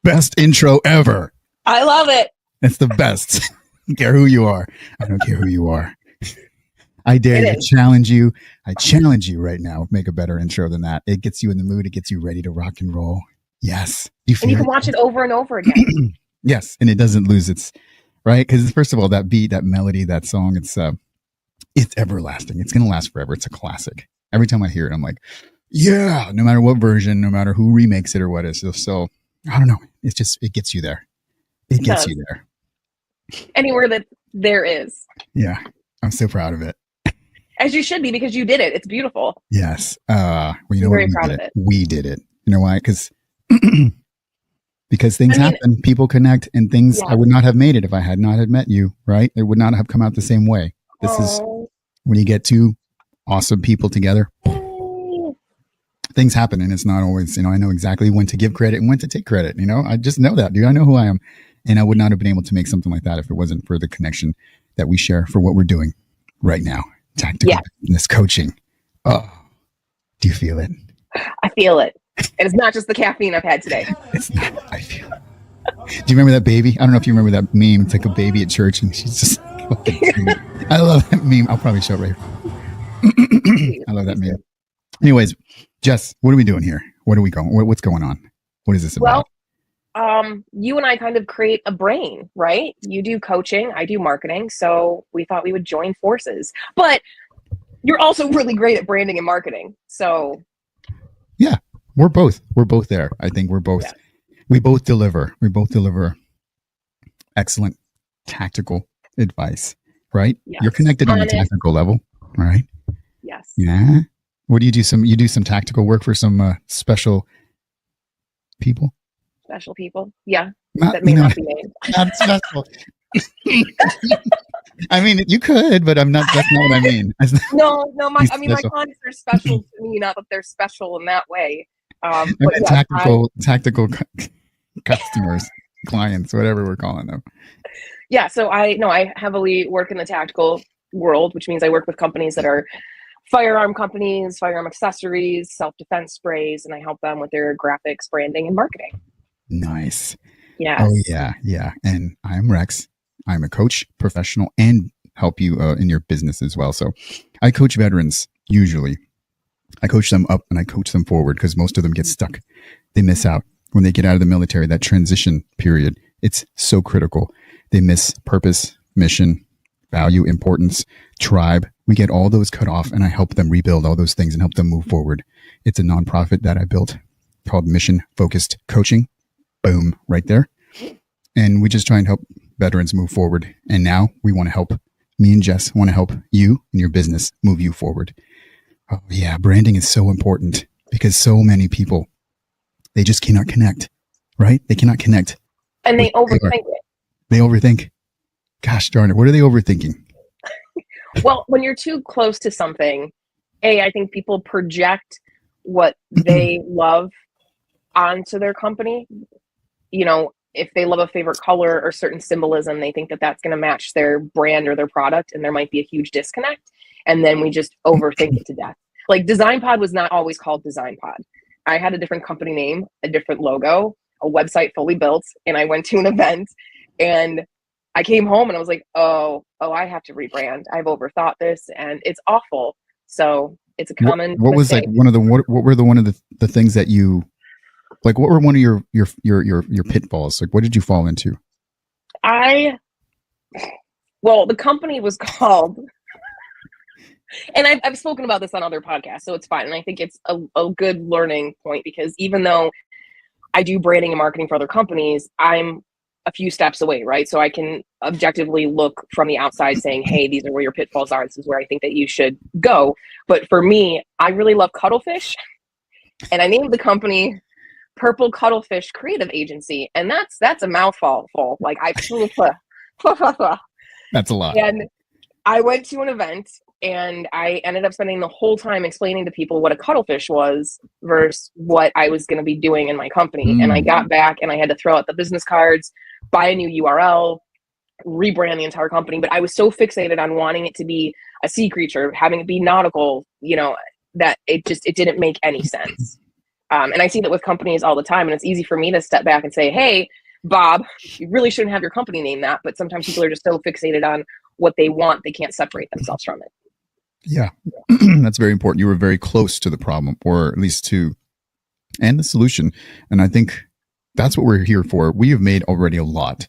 best intro ever. I love it. It's the best. I don't care who you are. I don't care who you are. I dare you, challenge you. I challenge you right now. Make a better intro than that. It gets you in the mood. It gets you ready to rock and roll. Yes. And you can watch it over and over again. Yes. And it doesn't lose its, right? Because first of all, that beat, that melody, that song, it's everlasting. It's going to last forever. It's a classic. Every time I hear it, I'm like, yeah, no matter what version, no matter who remakes it or what is. So I don't know. It's just, it gets you there. It gets you there. Anywhere that there is. Yeah. I'm so proud of it. As you should be, because you did it. It's beautiful. Yes. Well, you know, I'm very proud of it. We did it. You know why? Because things happen, people connect, and things, I would not have made it if I had not had met you, right? It would not have come out the same way. This is when you get two awesome people together, things happen, and it's not always, you know, I know exactly when to give credit and when to take credit. You know, I just know that, dude. I know who I am. And I would not have been able to make something like that if it wasn't for the connection that we share for what we're doing right now. Tactical business coaching. Oh, do you feel it? I feel it. And it's not just the caffeine I've had today. It's not. I feel it. Do you remember that baby? I don't know if you remember that meme. It's like a baby at church, and she's just. I love that meme. I'll probably show it right. I love that meme. Anyways, Jess, what are we doing here? What are we going? What's going on? What is this about? Well, you and I kind of create a brain, right? You do coaching, I do marketing. So we thought we would join forces. But you're also really great at branding and marketing. So yeah, we're both there. I think we both deliver. We both deliver excellent tactical advice, right? Yes. You're connected on a tactical level, right? Yes. Yeah. What do you do? You do some tactical work for some special people? Special people, yeah. That may not be named. Not special. I mean, you could, but I'm not. That's not what I mean. No. My clients are special to me, not that they're special in that way. But tactical customers, clients, whatever we're calling them. Yeah. So I heavily work in the tactical world, which means I work with companies that are firearm companies, firearm accessories, self-defense sprays, and I help them with their graphics, branding, and marketing. Nice. Yes. Oh yeah. And I'm Rex. I'm a coach, professional, and help you in your business as well. So I coach veterans usually. I coach them up and I coach them forward because most of them get stuck. They miss out when they get out of the military, that transition period. It's so critical. They miss purpose, mission, value, importance, tribe. We get all those cut off and I help them rebuild all those things and help them move forward. It's a nonprofit that I built called Mission Focused Coaching. Boom, right there. And we just try and help veterans move forward. And now me and Jess want to help you and your business move you forward. Oh yeah, branding is so important because so many people, they just cannot connect, right? They cannot connect. And they overthink it. They overthink. Gosh darn it. What are they overthinking? Well, when you're too close to something, I think people project what they love onto their company. You know, if they love a favorite color or certain symbolism, they think that that's going to match their brand or their product, and there might be a huge disconnect. And then we just overthink it to death. Like DesignPod was not always called DesignPod. I had a different company name, a different logo, a website fully built, and I went to an event and I came home and I was like, oh, I have to rebrand. I've overthought this and it's awful. So it's a common what was mistake. Like what were one of the things that you like, what were one of your pitfalls? Like, what did you fall into? Well, the company was called, and I've spoken about this on other podcasts, so it's fine. And I think it's a good learning point because even though I do branding and marketing for other companies, I'm a few steps away, right? So I can objectively look from the outside saying, hey, these are where your pitfalls are. This is where I think that you should go. But for me, I really love cuttlefish. And I named the company Purple Cuttlefish Creative Agency. And that's a mouthful. Like that's a lot. And I went to an event and I ended up spending the whole time explaining to people what a cuttlefish was versus what I was going to be doing in my company. And I got back and I had to throw out the business cards, buy a new URL, rebrand the entire company. But I was so fixated on wanting it to be a sea creature, having it be nautical, you know, that it didn't make any sense. And I see that with companies all the time, and it's easy for me to step back and say, hey, Bob, you really shouldn't have your company name that. But sometimes people are just so fixated on what they want, they can't separate themselves from it. Yeah, that's very important. You were very close to the problem, or at least and the solution. And I think that's what we're here for. We have made already a lot,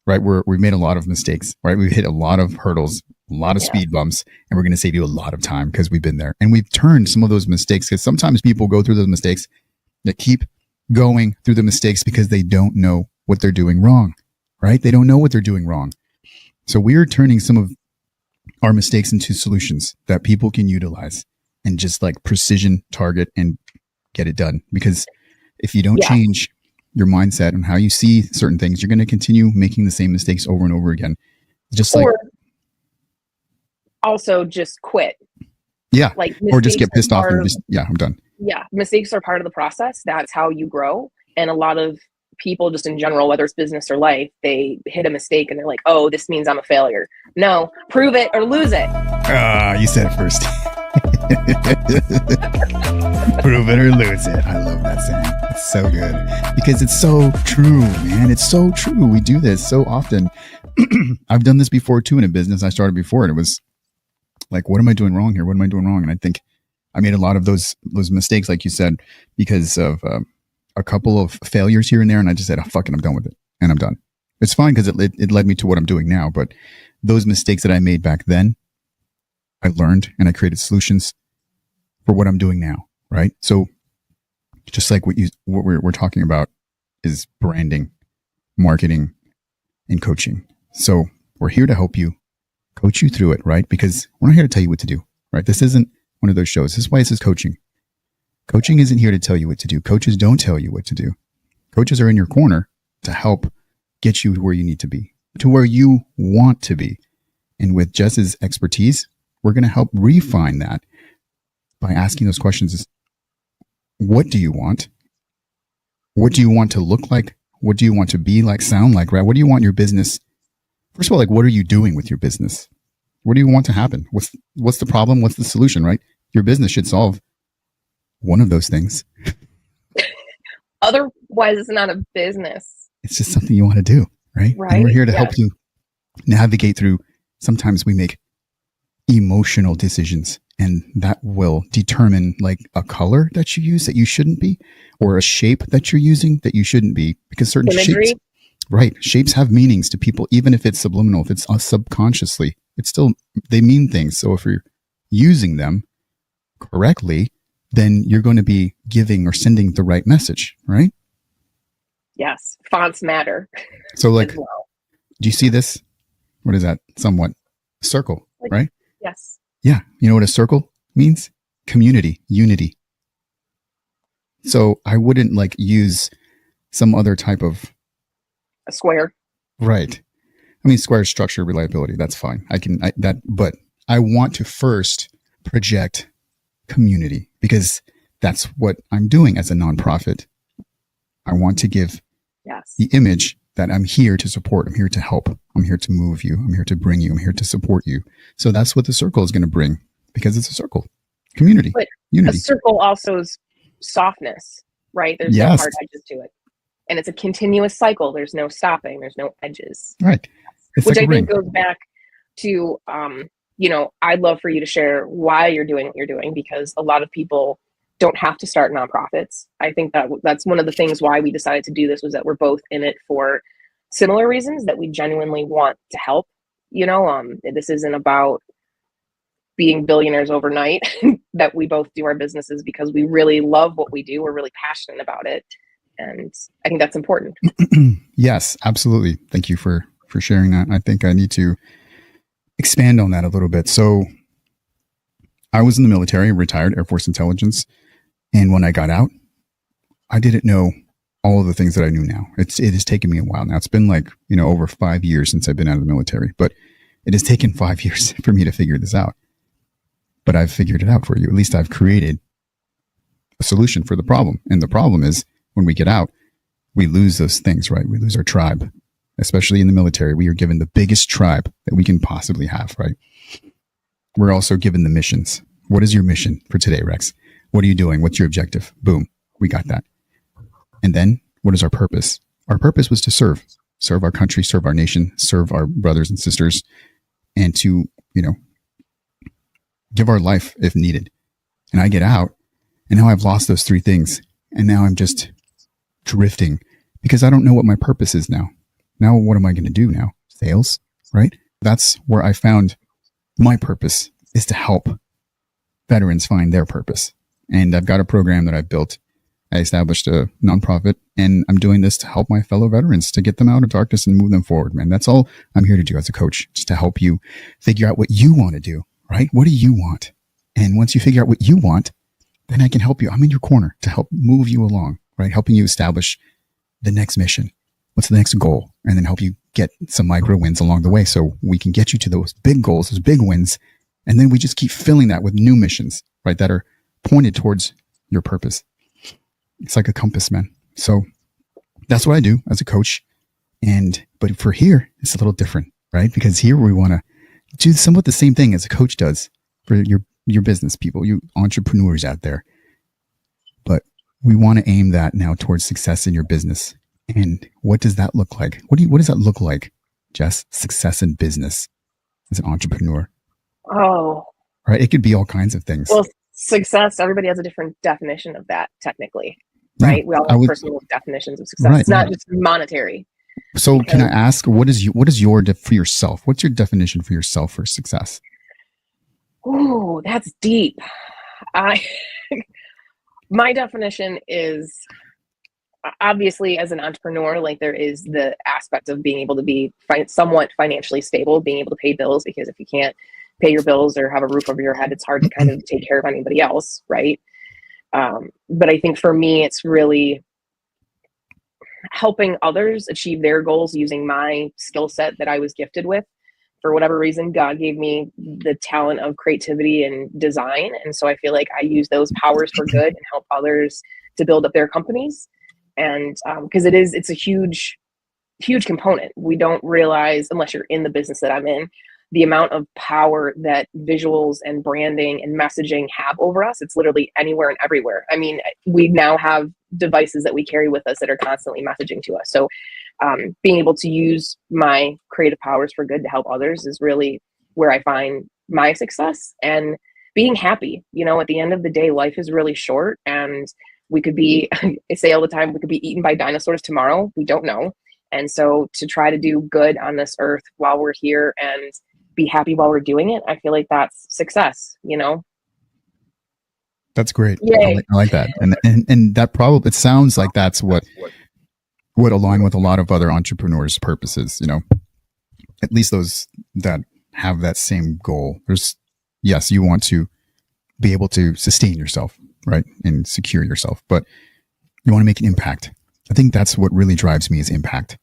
right? We've made a lot of mistakes, right? We've hit a lot of hurdles, a lot of speed bumps, and we're going to save you a lot of time because we've been there. And we've turned some of those mistakes, because sometimes people go through those mistakes that keep going through the mistakes because they don't know what they're doing wrong, right? They don't know what they're doing wrong. So we're turning some of our mistakes into solutions that people can utilize and just like precision target and get it done. Because if you don't change your mindset and how you see certain things, you're going to continue making the same mistakes over and over again. Just or also just quit. Yeah. Like, or just get pissed off and just, I'm done. Yeah. Mistakes are part of the process. That's how you grow. And a lot of people just in general, whether it's business or life, they hit a mistake and they're like, oh, this means I'm a failure. No, prove it or lose it. You said it first. Prove it or lose it. I love that saying. It's so good because it's so true, man. It's so true. We do this so often. I've done this before too in a business I started before, and it was like, what am I doing wrong here? What am I doing wrong? And I think I made a lot of those mistakes, like you said, because of a couple of failures here and there. And I just said, oh, fuck it, I'm done with it. And I'm done. It's fine because it led me to what I'm doing now. But those mistakes that I made back then, I learned and I created solutions for what I'm doing now. Right. So just like what we're talking about is branding, marketing, and coaching. So we're here to help you, coach you through it, right? Because we're not here to tell you what to do, right? This isn't one of those shows. This is why it says coaching. Coaching isn't here to tell you what to do. Coaches don't tell you what to do. Coaches are in your corner to help get you to where you need to be, to where you want to be. And with Jess's expertise, we're going to help refine that by asking those questions. What do you want? What do you want to look like? What do you want to be like, sound like, right? What do you want your business? First of all, like, what are you doing with your business? What do you want to happen? What's the problem? What's the solution, right? Your business should solve one of those things. Otherwise, it's not a business. It's just something you want to do, right? Right. And we're here to help you navigate through. Sometimes we make emotional decisions, and that will determine like a color that you use that you shouldn't be, or a shape that you're using that you shouldn't be, because certain shapes, right? Shapes have meanings to people, even if it's subliminal, if it's subconsciously, it's still, they mean things. So if you're using them correctly, then you're going to be giving or sending the right message, right? Yes. Fonts matter. So like, do you see this? What is that? Somewhat circle, right? Yes. Yeah. You know what a circle means? Community, unity. So I wouldn't like use some other type of a square. Right. I mean, square structure, reliability. That's fine. But I want to first project community, because that's what I'm doing as a nonprofit. I want to give the image that I'm here to support. I'm here to help. I'm here to move you. I'm here to bring you. I'm here to support you. So that's what the circle is going to bring, because it's a circle. Community. But unity. A circle also is softness, right? There's no hard edges to it. And it's a continuous cycle. There's no stopping. There's no edges. Right. It's which like I think goes back to, I'd love for you to share why you're doing what you're doing, because a lot of people don't have to start nonprofits. I think that's one of the things why we decided to do this, was that we're both in it for similar reasons, that we genuinely want to help. This isn't about being billionaires overnight, that we both do our businesses because we really love what we do. We're really passionate about it. And I think that's important. Yes, absolutely. Thank you for sharing that. I think I need to expand on that a little bit. So I was in the military, retired Air Force intelligence. And when I got out, I didn't know all of the things that I knew now. It has taken me a while now. It's been like, over 5 years since I've been out of the military, but it has taken 5 years for me to figure this out. But I've figured it out for you. At least I've created a solution for the problem. And the problem is, when we get out, we lose those things, right? We lose our tribe. Especially in the military, we are given the biggest tribe that we can possibly have, right? We're also given the missions. What is your mission for today, Rex? What are you doing? What's your objective? Boom. We got that. And then what is our purpose? Our purpose was to serve our country, serve our nation, serve our brothers and sisters, and to, give our life if needed. And I get out, and now I've lost those three things. And now I'm just drifting because I don't know what my purpose is now. Now, what am I going to do now? Sales, right? That's where I found my purpose, is to help veterans find their purpose. And I've got a program that I've built. I established a nonprofit, and I'm doing this to help my fellow veterans, to get them out of darkness and move them forward, man. That's all I'm here to do as a coach, just to help you figure out what you want to do, right? What do you want? And once you figure out what you want, then I can help you. I'm in your corner to help move you along, right? Helping you establish the next mission. What's the next goal? And then help you get some micro wins along the way so we can get you to those big goals, those big wins. And then we just keep filling that with new missions, right? That are pointed towards your purpose. It's like a compass, man. So that's what I do as a coach. But for here, it's a little different, right? Because here we want to do somewhat the same thing as a coach does for your business people, you entrepreneurs out there. But we want to aim that now towards success in your business. And what does that look like? What does that look like, Jess? Success in business as an entrepreneur. Oh, right. It could be all kinds of things. Well, success, everybody has a different definition of that, technically, right? Yeah, we all have personal definitions of success. Right, it's not just monetary. So can I ask, what is for yourself? What's your definition for yourself for success? Ooh, that's deep. My definition is, obviously, as an entrepreneur, like, there is the aspect of being able to be somewhat financially stable, being able to pay bills, because if you can't pay your bills or have a roof over your head, it's hard to kind of take care of anybody else, right? But I think for me, it's really helping others achieve their goals using my skill set that I was gifted with. For whatever reason, God gave me the talent of creativity and design. And so I feel like I use those powers for good and help others to build up their companies. And because it's a huge component. We don't realize, unless you're in the business that I'm in, the amount of power that visuals and branding and messaging have over us. It's literally anywhere and everywhere. I mean, we now have devices that we carry with us that are constantly messaging to us. So being able to use my creative powers for good to help others is really where I find my success. And being happy, at the end of the day, life is really short, and we could be, I say all the time, we could be eaten by dinosaurs tomorrow. We don't know. And so to try to do good on this earth while we're here and be happy while we're doing it, I feel like that's success, That's great. Yay. I like that. And that probably, it sounds like that's what would align with a lot of other entrepreneurs' purposes, at least those that have that same goal. Yes, you want to be able to sustain yourself, right? And secure yourself, but you want to make an impact. I think that's what really drives me, is impact,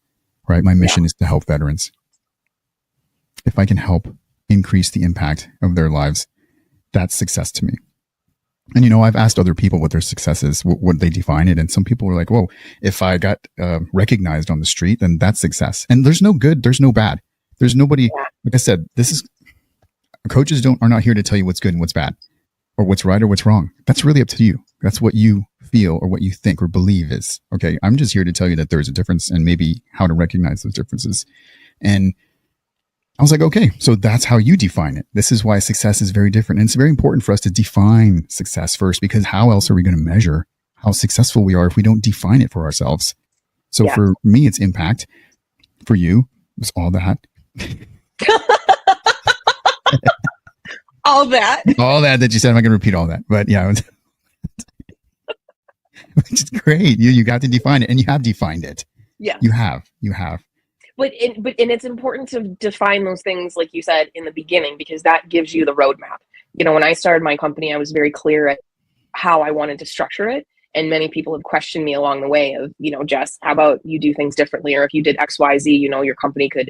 right? My mission is to help veterans. If I can help increase the impact of their lives, that's success to me. And, I've asked other people what their success is, what they define it. And some people were like, whoa, if I got recognized on the street, then that's success. And there's no good, there's no bad. There's nobody, like I said, coaches are not here to tell you what's good and what's bad, or what's right or what's wrong. That's really up to you. That's what you feel or what you think or believe is. Okay, I'm just here to tell you that there's a difference and maybe how to recognize those differences. And I was like, okay, so that's how you define it. This is why success is very different. And it's very important for us to define success first, because how else are we going to measure how successful we are if we don't define it for ourselves? So for me, it's impact. For you, it's all that. All that. All that you said. I'm not going to repeat all that. But yeah, which is great. You got to define it, and you have defined it. Yeah. You have. But it's important to define those things, like you said, in the beginning, because that gives you the roadmap. When I started my company, I was very clear at how I wanted to structure it. And many people have questioned me along the way of, Jess, how about you do things differently? Or if you did X, Y, Z, your company could,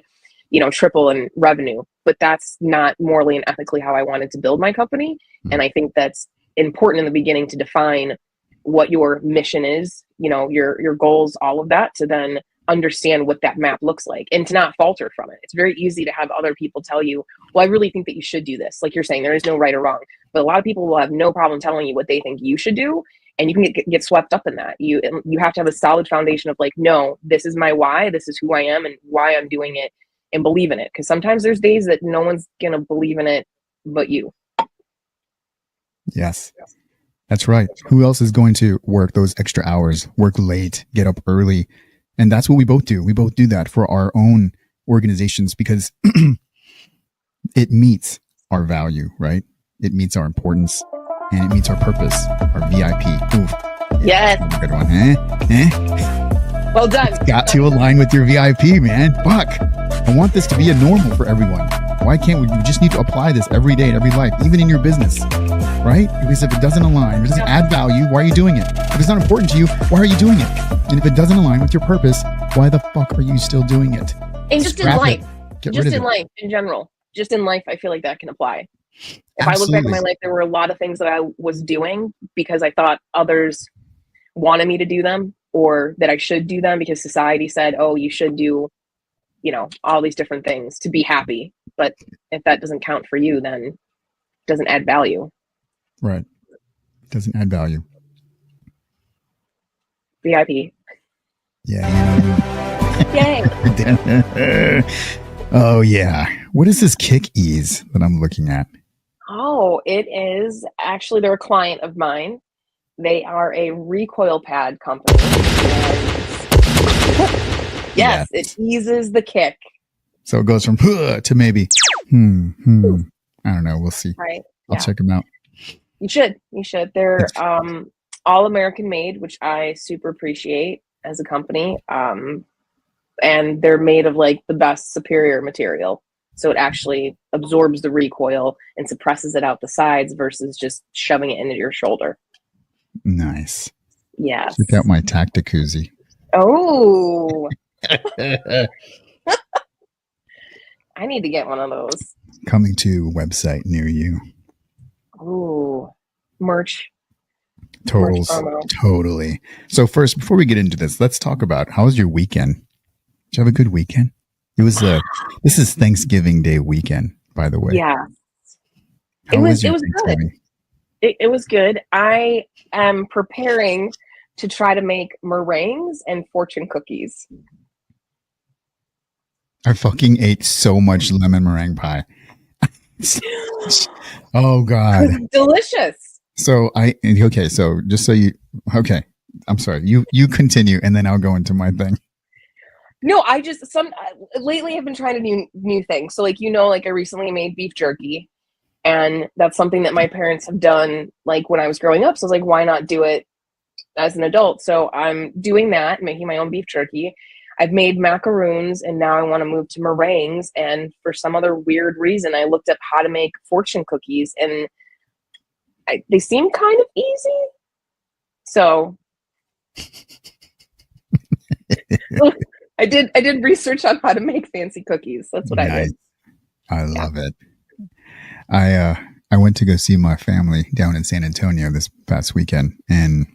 triple in revenue. But that's not morally and ethically how I wanted to build my company. Mm-hmm. And I think that's important in the beginning to define what your mission is, your goals, all of that, to then understand what that map looks like and to not falter from it. It's very easy to have other people tell you, well, I really think that you should do this. Like you're saying, there is no right or wrong, but a lot of people will have no problem telling you what they think you should do. and you can get swept up in that. You have to have a solid foundation of like, no, this is my why, this is who I am and why I'm doing it, and believe in it. Because sometimes there's days that no one's gonna believe in it but you. Yes, that's right. Who else is going to work those extra hours, work late, get up early? And that's what we both do. We both do that for our own organizations because it meets our value, right? It meets our importance and it meets our purpose, our VIP. Ooh, yes. Good one. Well done. It's got to align with your VIP, man. Fuck. I want this to be a normal for everyone. Why can't we? We just need to apply this every day in every life, even in your business, right? Because if it doesn't align, if it doesn't add value, why are you doing it? If it's not important to you, why are you doing it? And if it doesn't align with your purpose, why the fuck are you still doing it? And just in life, life in general, just in life, I feel like that can apply. If I look back at my life, there were a lot of things that I was doing because I thought others wanted me to do them, or that I should do them because society said, oh, you should do, all these different things to be happy. But if that doesn't count for you, then it doesn't add value. Right. Doesn't add value. VIP. Yeah. Yay. Oh, yeah. What is this Kick Ease that I'm looking at? Oh, it is actually, they're a client of mine. They are a recoil pad company. Yes, it eases the kick. So it goes from to maybe, I don't know. We'll see. Right. I'll check them out. You should. They're all American made, which I super appreciate as a company. And they're made of like the best superior material. So it actually absorbs the recoil and suppresses it out the sides versus just shoving it into your shoulder. Nice. Yes. Check out my Tacticuzzi. Oh. I need to get one of those. Coming to a website near you. Ooh. Merch. Totally. So first, before we get into this, let's talk about how was your weekend? Did you have a good weekend? It was this is Thanksgiving Day weekend, by the way. Yeah. It was good. It was good. I am preparing to try to make meringues and fortune cookies. I fucking ate so much lemon meringue pie. Oh God. Delicious. So I'm sorry. You continue and then I'll go into my thing. No, I just lately I've been trying to do new things. So I recently made beef jerky, and that's something that my parents have done like when I was growing up. So I was like, why not do it as an adult? So I'm doing that, making my own beef jerky. I've made macaroons, and now I want to move to meringues. And for some other weird reason, I looked up how to make fortune cookies, and they seem kind of easy. So I did research on how to make fancy cookies. That's what I did. I love it. I went to go see my family down in San Antonio this past weekend, and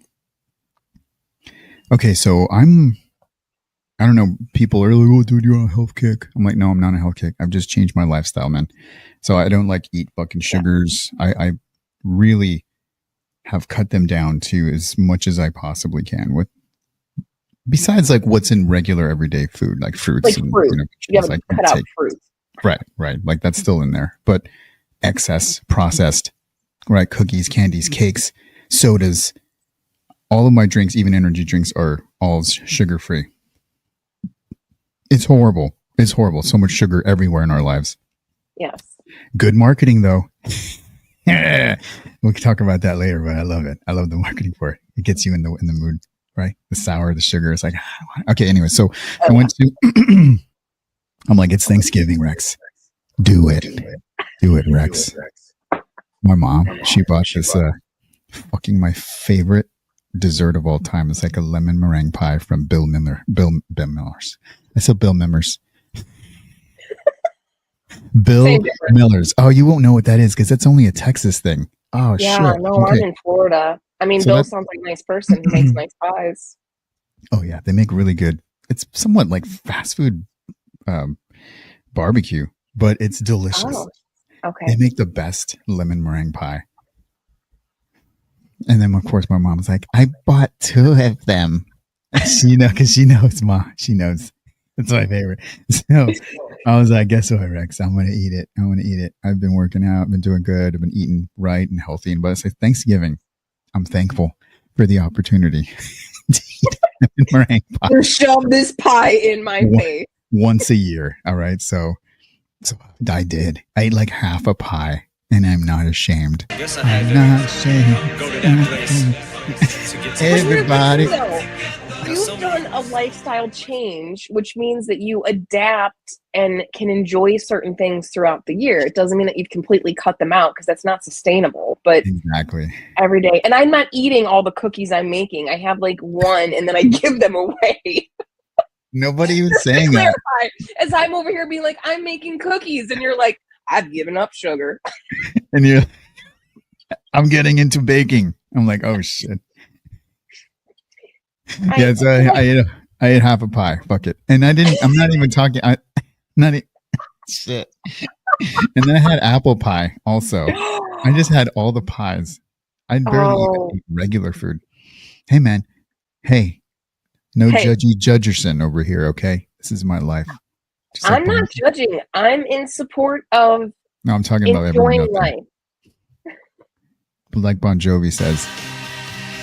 okay, so I don't know, people are like, oh dude, you're on a health kick. I'm like, no, I'm not on a health kick. I've just changed my lifestyle, man. So I don't like eat fucking sugars. I really have cut them down to as much as I possibly can with, besides like what's in regular everyday food, like fruits. Like and fruit. You have to cut out fruit. Right. Like that's still in there. But excess processed, right? Cookies, candies, cakes, sodas, all of my drinks, even energy drinks, are all sugar free. It's horrible. So much sugar everywhere in our lives. Yes. Good marketing though. We'll talk about that later, but I love it. I love the marketing for it. It gets you in the mood, right? The sour, the sugar. It's like, okay. Anyway, so I went to, I'm like, it's Thanksgiving, Rex. Do it, Rex. My mom, she bought this, fucking my favorite dessert of all time. It's like a lemon meringue pie from Bill Miller's. I said Bill Mimmers. Bill Miller's. Oh, you won't know what that is because that's only a Texas thing. Oh, yeah, shit. No, okay. I'm in Florida. I mean, so Bill sounds like a nice person. He makes nice pies. Oh, yeah. They make really good. It's somewhat like fast food barbecue, but it's delicious. Oh, okay. They make the best lemon meringue pie. And then of course my mom's like, I bought 2 of them. Because she knows, she knows. That's my favorite. So I was like, guess what, Rex? I'm going to eat it. I've been working out. I've been doing good. I've been eating right and healthy. But it's like Thanksgiving. I'm thankful for the opportunity to eat a meringue pie. You shove this pie in my face. Once a year. All right. So I did. I ate like half a pie and I'm not ashamed. Guess I'm not ashamed. Go to that place. Everybody. You've done a lifestyle change, which means that you adapt and can enjoy certain things throughout the year. It doesn't mean that you've completely cut them out because that's not sustainable, but exactly every day. And I'm not eating all the cookies I'm making. I have like one and then I give them away. Nobody was saying that. As I'm over here being like, I'm making cookies. And you're like, I've given up sugar. And I'm getting into baking. I'm like, oh shit. Yeah, so I ate half a pie. Fuck it. And I'm not even talking. Shit. And then I had apple pie also. I just had all the pies. I barely even eat regular food. Hey, man. Hey. No judgy judgerson over here, okay? This is my life. I'm not judging. I'm in support of no, I'm talking about enjoying life. Like Bon Jovi says,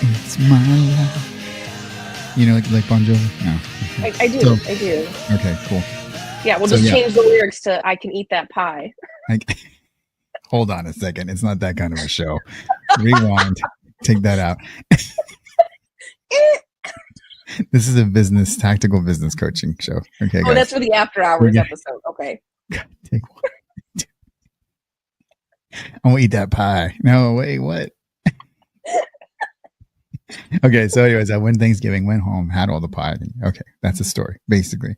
it's my life. You know, like Bon Jovi? No. I do. I do. Okay, cool. Yeah, we'll just change the lyrics to I can eat that pie. Hold on a second. It's not that kind of a show. Rewind. Take that out. This is a tactical business coaching show. Okay, guys. That's for the after hours episode. Okay. God, take one. I'm going to eat that pie. No, wait, what? Okay, so anyways, I went Thanksgiving, went home, had all the pie. Okay, that's the story, basically.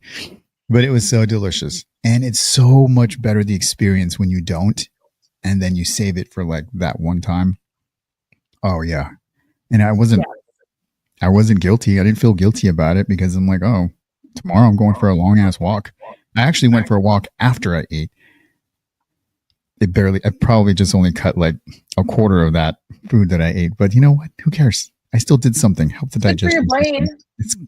But it was so delicious. And it's so much better the experience when you don't, and then you save it for like that one time. Oh, yeah. And I wasn't guilty. I didn't feel guilty about it because I'm like, oh, tomorrow I'm going for a long-ass walk. I actually went for a walk after I ate. I probably just only cut like a quarter of that food that I ate. But you know what? Who cares? I still did something. Help the digestion. Good for your brain.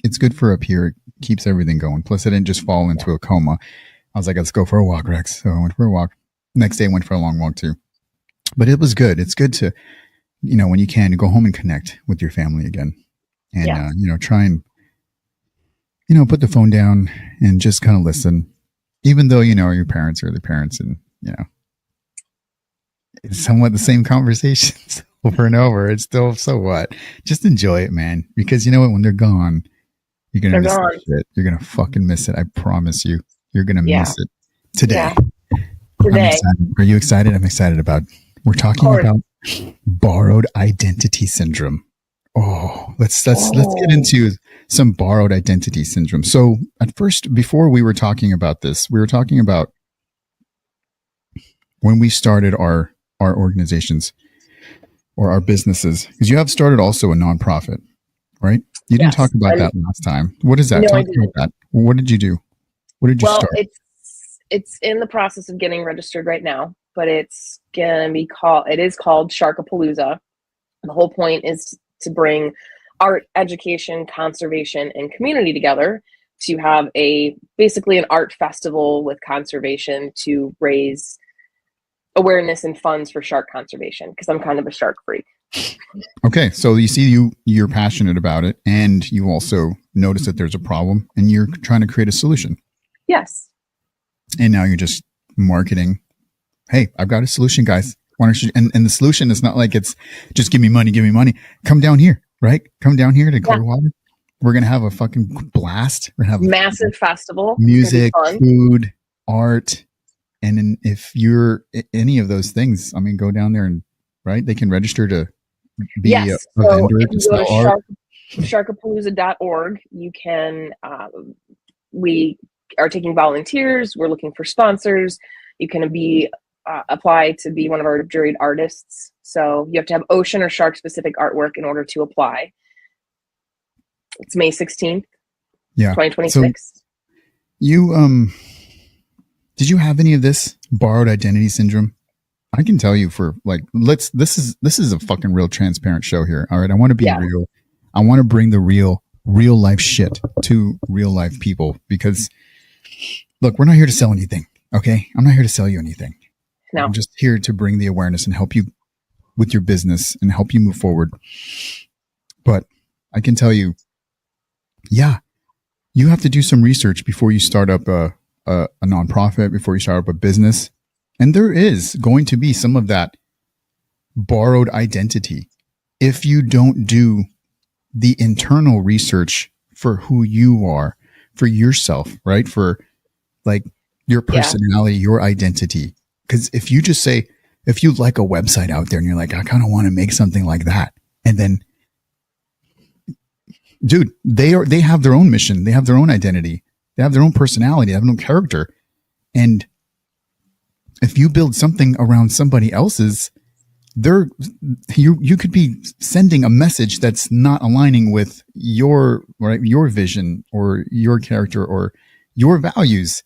It's good for up here. It keeps everything going. Plus, I didn't just fall into a coma. I was like, let's go for a walk, Rex. So I went for a walk. Next day, I went for a long walk too. But it was good. It's good to, when you can, go home and connect with your family again. And, try and, put the phone down and just kind of listen. Even though, your parents are the parents and, it's somewhat the same conversations over and over. It's still, so what? Just enjoy it, man. Because you know what? When they're gone, you're going to miss that shit. You're going to fucking miss it. I promise you. You're going to miss it. Today. Today. Are you excited? I'm excited we're talking about borrowed identity syndrome. Oh, let's get into some borrowed identity syndrome. So at first, before we were talking about this, we were talking about when we started our organizations or our businesses, because you have started also a nonprofit, right? You didn't talk about that last time. What is that? No, talk about that. What did you do? What did you start? It's in the process of getting registered right now, but it is called Sharkapalooza. The whole point is to bring art, education, conservation, and community together to have basically an art festival with conservation to raise awareness and funds for shark conservation, because I'm kind of a shark freak. Okay, so you see you're passionate about it, and you also notice that there's a problem and you're trying to create a solution. Yes. And now you're just marketing, hey, I've got a solution, guys. Why don't you, and the solution is not like it's just give me money. Come down here, right? Come down here to Clearwater. We're going to have a fucking blast. We're going to have massive festival, music, food, art. And then if you're any of those things, I mean, go down there and, right, they can register to be a vendor to sell art. Sharkapalooza.org. You can, we are taking volunteers. We're looking for sponsors. You can apply to be one of our juried artists. So you have to have ocean or shark specific artwork in order to apply. It's May 16th, 2026. So you, did you have any of this borrowed identity syndrome? I can tell you for like, this is a fucking real transparent show here. All right. I want to be real. I want to bring the real life shit to real life people because look, we're not here to sell anything. Okay. I'm not here to sell you anything. No. I'm just here to bring the awareness and help you with your business and help you move forward. But I can tell you, yeah, you have to do some research before you start up a nonprofit, before you start up a business. And there is going to be some of that borrowed identity if you don't do the internal research for who you are, for yourself, right? For like your personality, your identity. Because if you just say, if you like a website out there and you're like, I kind of want to make something like that. And then, dude, they have their own mission. They have their own identity. They have their own personality. They have their own character. And if you build something around somebody else's, you could be sending a message that's not aligning with your vision or your character or your values.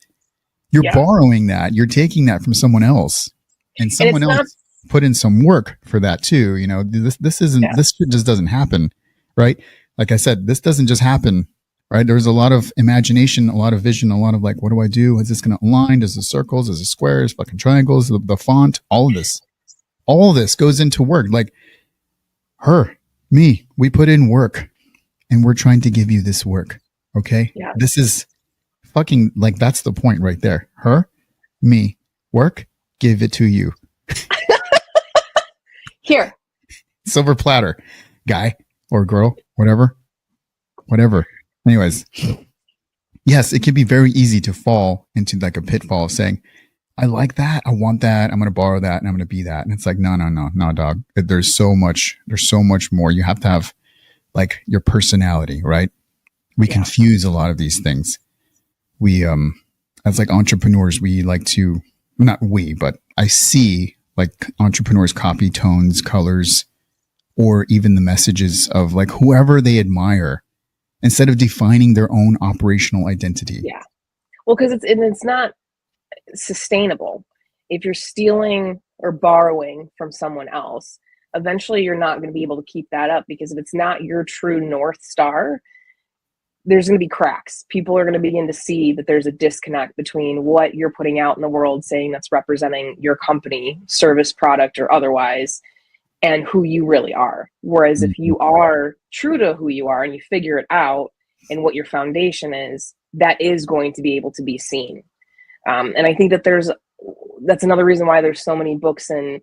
You're borrowing that. You're taking that from someone else, and someone else put in some work for that too. You know, this just doesn't happen, right? Like I said, this doesn't just happen, right? There's a lot of imagination, a lot of vision, a lot of like, what do I do? Is this going to align? Does it circles? Does it squares? Fucking triangles? The font? All of this goes into work. Like me, we put in work, and we're trying to give you this work. Okay, this is fucking like that's the point right there. Me, work, give it to you. Here, silver platter, guy or girl, whatever. Anyways, yes, it can be very easy to fall into like a pitfall of saying, I like that. I want that. I'm going to borrow that and I'm going to be that. And it's like, no, dog. There's so much more. You have to have like your personality, right? We confuse a lot of these things. We, as like entrepreneurs, we like to, not we, but I see like entrepreneurs copy tones, colors, or even the messages of like whoever they admire instead of defining their own operational identity. Yeah. Well, because it's not sustainable. If you're stealing or borrowing from someone else, eventually you're not going to be able to keep that up, because if it's not your true North Star, there's going to be cracks. People are going to begin to see that there's a disconnect between what you're putting out in the world, saying that's representing your company, service, product, or otherwise, and who you really are. Whereas if you are true to who you are and you figure it out and what your foundation is, that is going to be able to be seen. And I think that that's another reason why there's so many books and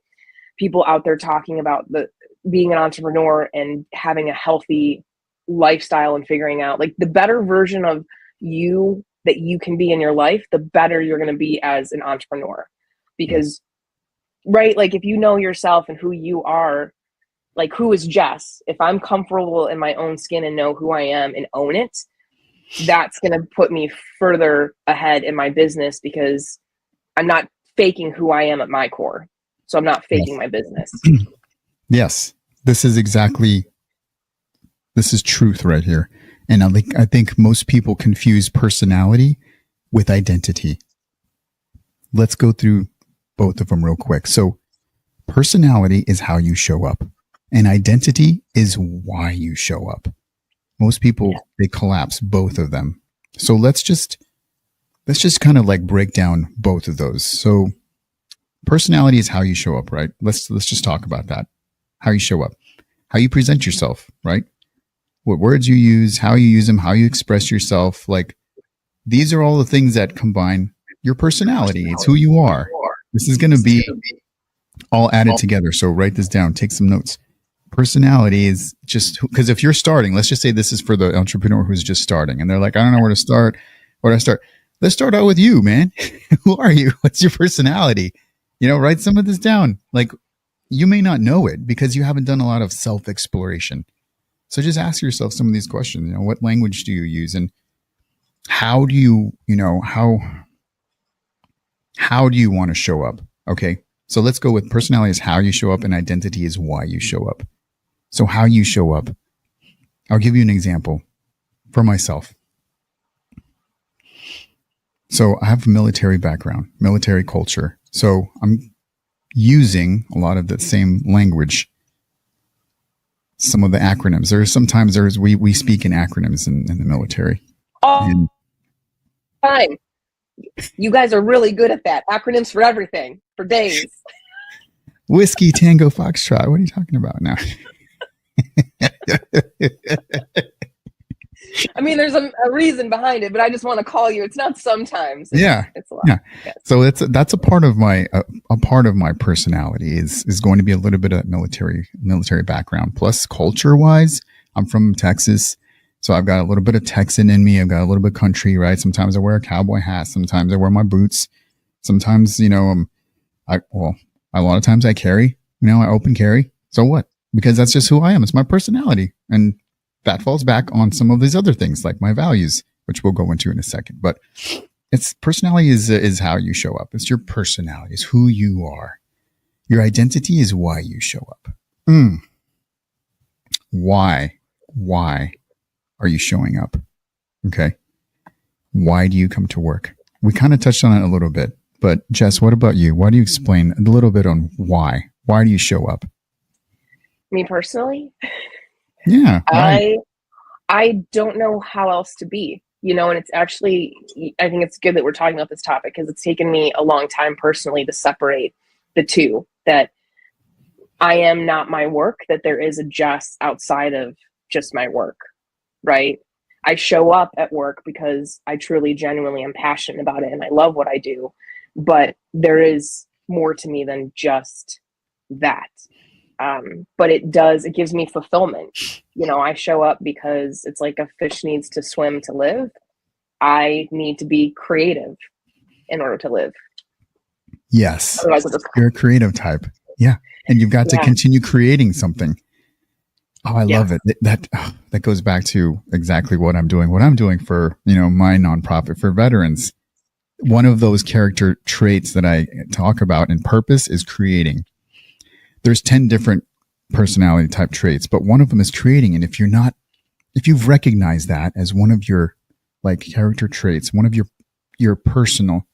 people out there talking about being an entrepreneur and having a healthy lifestyle and figuring out like the better version of you that you can be in your life, the better you're going to be as an entrepreneur. Because, right, like if you know yourself and who you are, like who is Jess, if I'm comfortable in my own skin and know who I am and own it, that's going to put me further ahead in my business, because I'm not faking who I am at my core. So I'm not faking my business. Yes, this is truth right here. And I think most people confuse personality with identity. Let's go through both of them real quick. So personality is how you show up, and identity is why you show up. Most people, they collapse both of them. So let's just kind of like break down both of those. So personality is how you show up, right? Let's just talk about that. How you show up, how you present yourself, right? What words you use, how you use them, how you express yourself. Like these are all the things that combine your personality. It's who you are. This is going to be all added together. So write this down, take some notes. Personality is just because if you're starting, let's just say this is for the entrepreneur who's just starting and they're like, I don't know where to start. Where do I start? Let's start out with you, man. Who are you? What's your personality? Write some of this down. Like you may not know it because you haven't done a lot of self-exploration. So just ask yourself some of these questions. What language do you use, and how do you, how do you want to show up? Okay. So let's go with personality is how you show up and identity is why you show up. So how you show up. I'll give you an example for myself. So I have a military background, military culture. So using a lot of the same language. Some of the acronyms. We speak in acronyms in the military. All time. You guys are really good at that. Acronyms for everything, for days. Whiskey Tango Foxtrot. What are you talking about now? I mean, there's a reason behind it, but I just want to call you. It's not sometimes. It's a lot. Yeah. Yes. So that's a part of my personality is going to be a little bit of military background. Plus, culture wise, I'm from Texas, so I've got a little bit of Texan in me. I've got a little bit of country, right? Sometimes I wear a cowboy hat. Sometimes I wear my boots. Sometimes, a lot of times I carry. I open carry. So what? Because that's just who I am. It's my personality, and that falls back on some of these other things like my values, which we'll go into in a second. But it's personality is how you show up. It's your personality. It's who you are. Your identity is why you show up. Why are you showing up? Okay. Why do you come to work? We kind of touched on it a little bit, but Jess, what about you? Why do you explain a little bit on why? Why do you show up? Me personally? Yeah. I don't know how else to be, and it's actually, I think it's good that we're talking about this topic because it's taken me a long time personally to separate the two, that I am not my work, that there is a Jess outside of just my work, right? I show up at work because I truly, genuinely am passionate about it and I love what I do, but there is more to me than just that. But it gives me fulfillment. I show up because it's like a fish needs to swim to live. I need to be creative in order to live. Yes. You're a creative type. Yeah. And you've got to continue creating something. Oh, I love it. That goes back to exactly what I'm doing. What I'm doing for, my nonprofit for veterans. One of those character traits that I talk about in purpose is creating. There's 10 different personality type traits, but one of them is creating. And if you've recognized that as one of your character traits, one of your personal,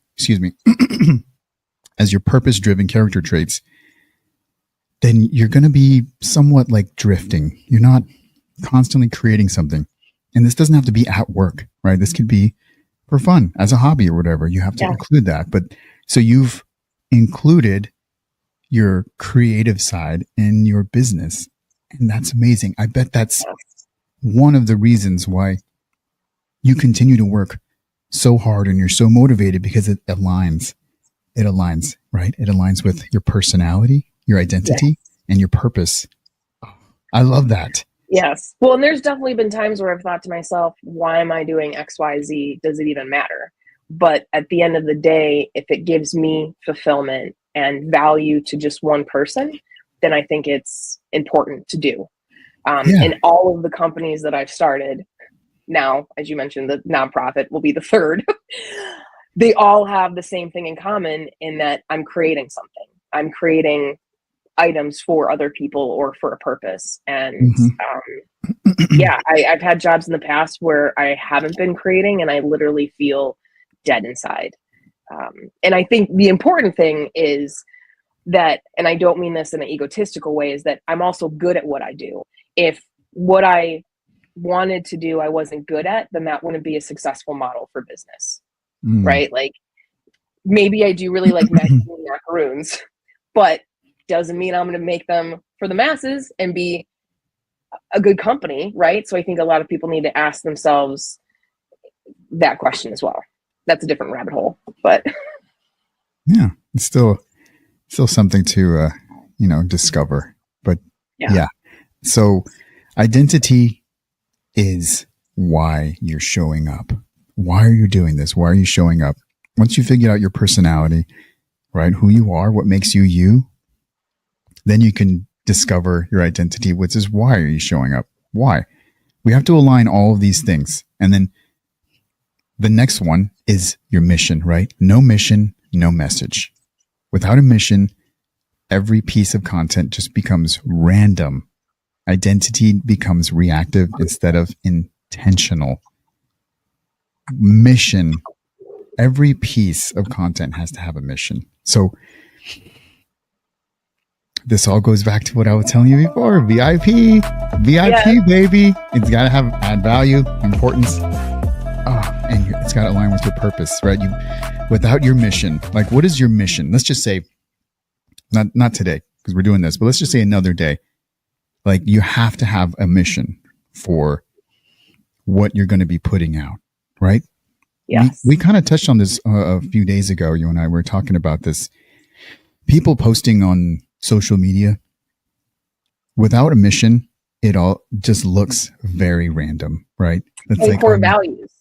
as your purpose driven character traits, then you're going to be somewhat like drifting. You're not constantly creating something. And this doesn't have to be at work, right? This could be for fun as a hobby or whatever. You have to include that. But so you've included your creative side in your business. And that's amazing. I bet that's one of the reasons why you continue to work so hard and you're so motivated, because it aligns, right? It aligns with your personality, your identity, and your purpose. I love that. Yes. Well, and there's definitely been times where I've thought to myself, why am I doing X, Y, Z? Does it even matter? But at the end of the day, if it gives me fulfillment and value to just one person, then I think it's important to do. And all of the companies that I've started now, as you mentioned, the nonprofit will be the third. They all have the same thing in common in that I'm creating something. I'm creating items for other people or for a purpose. And I've had jobs in the past where I haven't been creating and I literally feel dead inside. And I think the important thing is that, and I don't mean this in an egotistical way, is that I'm also good at what I do. If what I wanted to do I wasn't good at, then that wouldn't be a successful model for business, right? Like maybe I do really like macaroons, but doesn't mean I'm going to make them for the masses and be a good company, right? So I think a lot of people need to ask themselves that question as well. That's a different rabbit hole, but yeah, it's still something to discover. But so identity is why you're showing up. Why are you doing this? Why are you showing up? Once you figure out your personality, right, who you are, what makes you you, then you can discover your identity, which is why are you showing up? Why? We have to align all of these things. And then the next one is your mission, right? No mission, no message. Without a mission, every piece of content just becomes random. Identity becomes reactive instead of intentional. this all goes back to what I was telling you before. VIP, baby. It's got to have add value, importance. And it's got to align with your purpose, right? Without your mission, like what is your mission? Let's just say, not today because we're doing this, but let's just say another day. Like you have to have a mission for what you're going to be putting out, right? Yes. We kind of touched on this a few days ago. You and I were talking about this. People posting on social media without a mission, it all just looks very random, right? It's and like, core values.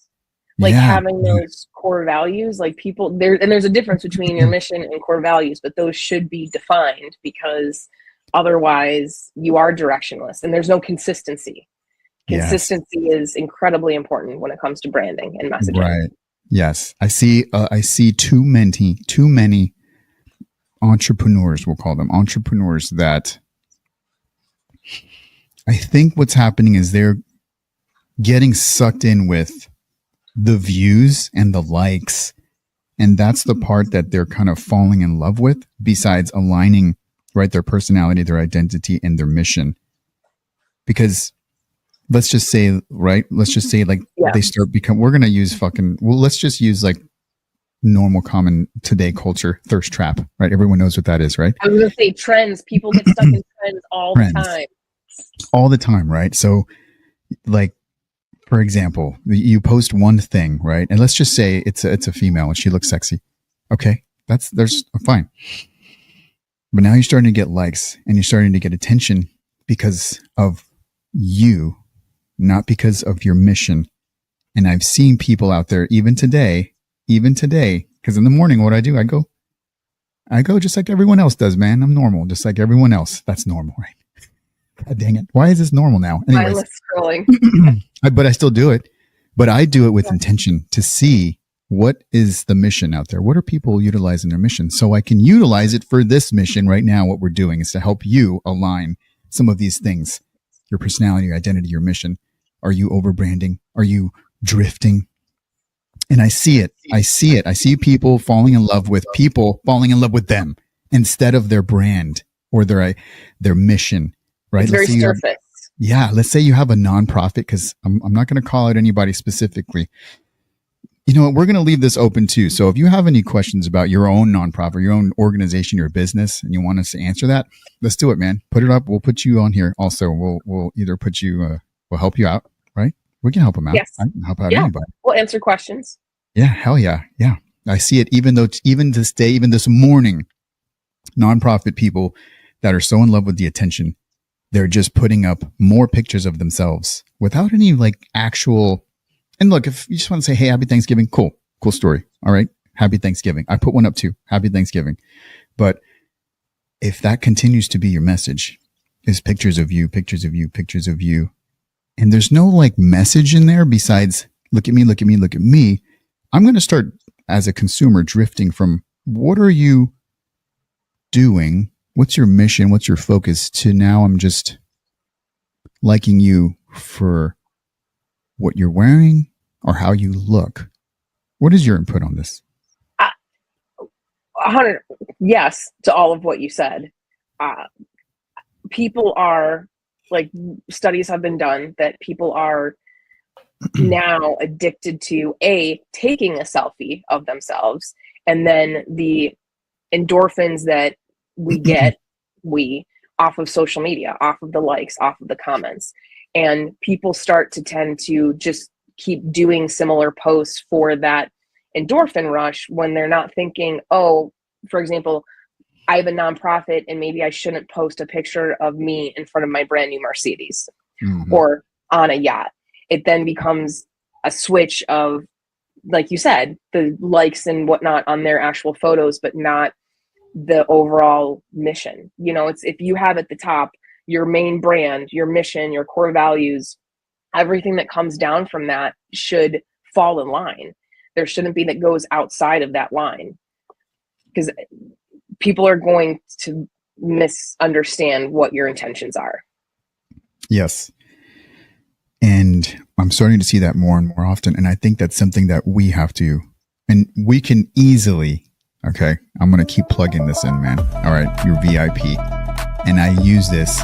Like having those core values, like people there, and there's a difference between your mission and core values, but those should be defined because otherwise you are directionless and there's no consistency. Consistency is incredibly important when it comes to branding and messaging. Right. Yes. I see too many entrepreneurs, we'll call them entrepreneurs, that I think what's happening is they're getting sucked in with the views and the likes. And that's the part that they're kind of falling in love with, besides aligning, right, their personality, their identity, and their mission. Because let's just say like they start we're going to use let's just use like normal common today culture, thirst trap, right? Everyone knows what that is, right? I was going to say trends. People get stuck in trends all the time, right? So like, for example, you post one thing, right? And let's just say it's a female and she looks sexy. Okay. There's fine. But now you're starting to get likes and you're starting to get attention because of you, not because of your mission. And I've seen people out there, even today, because in the morning, what I do, I go just like everyone else does, man. I'm normal, just like everyone else. That's normal, right? God dang it. Why is this normal now? Anyways, scrolling. But I still do it. But I do it with intention to see what is the mission out there. What are people utilizing their mission? So I can utilize it for this mission right now. What we're doing is to help you align some of these things. Your personality, your identity, your mission. Are you overbranding? Are you drifting? And I see it. I see people falling in love with them instead of their brand or their mission. Right? It's very surface. Let's say you have a nonprofit, because I'm not going to call out anybody specifically. You know what? We're going to leave this open too. So if you have any questions about your own nonprofit, your own organization, your business, and you want us to answer that, let's do it, man. Put it up. We'll put you on here. Also, we'll either put you, we'll help you out, right? We can help them out. Yes. I can help out anybody. We'll answer questions. Yeah. Hell yeah. Yeah. I see it. Even this morning, nonprofit people that are so in love with the attention, they're just putting up more pictures of themselves without any like actual. And look, if you just want to say, hey, happy Thanksgiving, cool story. All right. Happy Thanksgiving. I put one up too. Happy Thanksgiving. But if that continues to be your message, is pictures of you, and there's no like message in there besides look at me, I'm going to start as a consumer drifting from what are you doing? What's your mission? What's your focus? To now I'm just liking you for what you're wearing or how you look. What is your input on this? 100 yes to all of what you said. People are, like, studies have been done that people are now addicted to taking a selfie of themselves, and then the endorphins that we get off of social media, off of the likes, off of the comments. And people start to tend to just keep doing similar posts for that endorphin rush when they're not thinking, oh, for example, I have a nonprofit and maybe I shouldn't post a picture of me in front of my brand new Mercedes or on a yacht. It then becomes a switch of, like you said, the likes and whatnot on their actual photos, but not the overall mission. You know, it's, if you have at the top your main brand, your mission, your core values, everything that comes down from that should fall in line. There shouldn't be that goes outside of that line, because people are going to misunderstand what your intentions are. Yes. And I'm starting to see that more and more often. And I think that's something that we have to, and we can easily, okay, I'm going to keep plugging this in, man. All right, your VIP. And I use this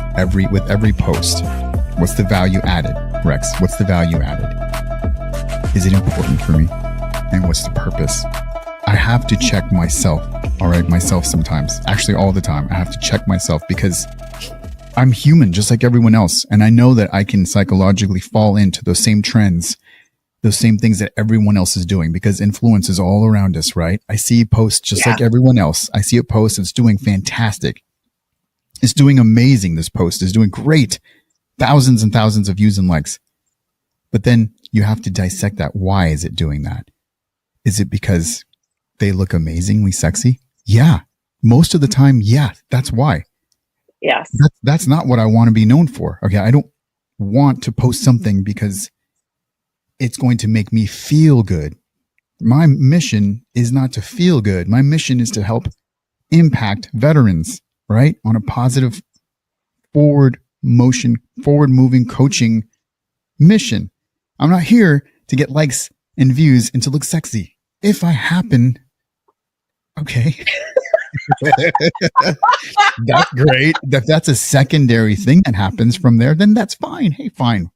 with every post. What's the value added, Rex? What's the value added? Is it important for me? And what's the purpose? I have to check myself, all right? Myself sometimes, actually all the time. I have to check myself because I'm human just like everyone else. And I know that I can psychologically fall into those same trends, those same things that everyone else is doing, because influence is all around us, right? I see posts just like everyone else. I see a post that's doing fantastic. It's doing amazing. This post is doing great. Thousands and thousands of views and likes. But then you have to dissect that. Why is it doing that? Is it because they look amazingly sexy? Yeah. Most of the time, yeah, that's why. Yes. That's not what I want to be known for. Okay. I don't want to post something because it's going to make me feel good. My mission is not to feel good. My mission is to help impact veterans, right? On a positive forward moving coaching mission. I'm not here to get likes and views and to look sexy. If I happen, okay. That's great. If that's a secondary thing that happens from there, then that's fine. Hey, fine.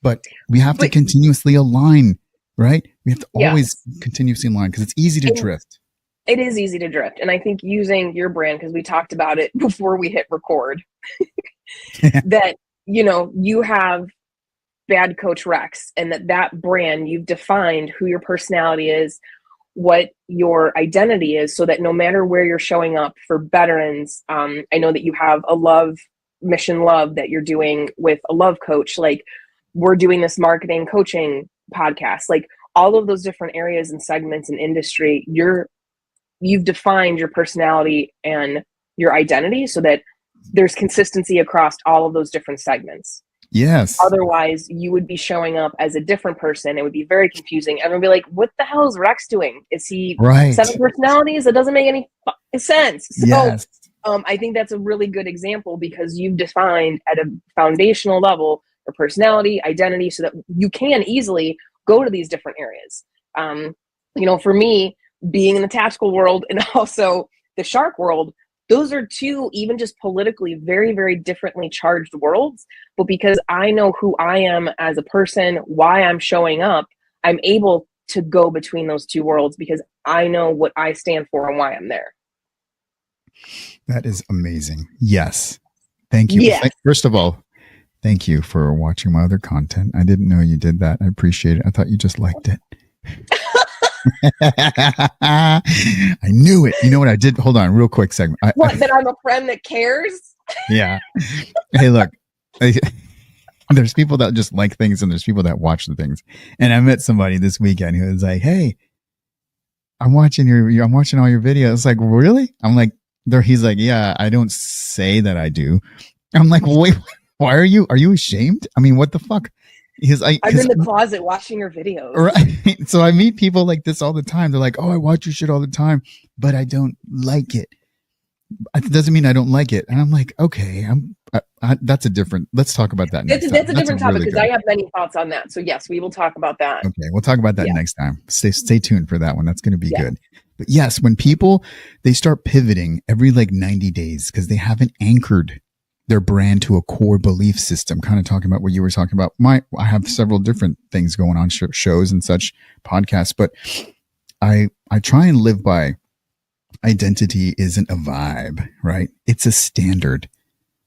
But we have to continuously align, right? We have to always continuously align because it's easy to drift. It is easy to drift. And I think using your brand, because we talked about it before we hit record, that, you have Bad Coach Rex, and that brand, you've defined who your personality is, what your identity is, so that no matter where you're showing up for veterans, I know that you have a mission love that you're doing with a love coach. Like, we're doing this marketing coaching podcast, like all of those different areas and segments and industry, you've defined your personality and your identity so that there's consistency across all of those different segments. Yes. Otherwise, you would be showing up as a different person. It would be very confusing. Everyone would be like, what the hell is Rex doing? Is he 7 personalities? That doesn't make any sense. So yes. I think that's a really good example because you've defined at a foundational level your personality, identity, so that you can easily go to these different areas. For me, being in the tactical world and also the shark world, those are two, even just politically, very, very differently charged worlds. But because I know who I am as a person, why I'm showing up, I'm able to go between those two worlds because I know what I stand for and why I'm there. That is amazing. Yes. Thank you. Yes. First of all, thank you for watching my other content. I didn't know you did that. I appreciate it. I thought you just liked it. I knew it. You know what I did? Hold on, real quick segment. That I'm a friend that cares? Yeah. Hey, look, there's people that just like things and there's people that watch the things. And I met somebody this weekend who was like, hey, I'm watching all your videos. It's like, really? I'm like, he's like, yeah, I don't say that I do. I'm like, wait, why are you ashamed? I mean, what the fuck? I'm in the closet watching your videos. Right. So I meet people like this all the time. They're like, oh, I watch your shit all the time, but I don't like it. It doesn't mean I don't like it. And I'm like, okay, let's talk about that next time. That's a different topic because I have many thoughts on that. So yes, we will talk about that. Okay. We'll talk about that next time. Stay tuned for that one. That's going to be good. But yes, when people, they start pivoting every 90 days because they haven't anchored their brand to a core belief system, kind of talking about what you were talking about. I have several different things going on, shows and such, podcasts, but I try and live by identity isn't a vibe, right? It's a standard.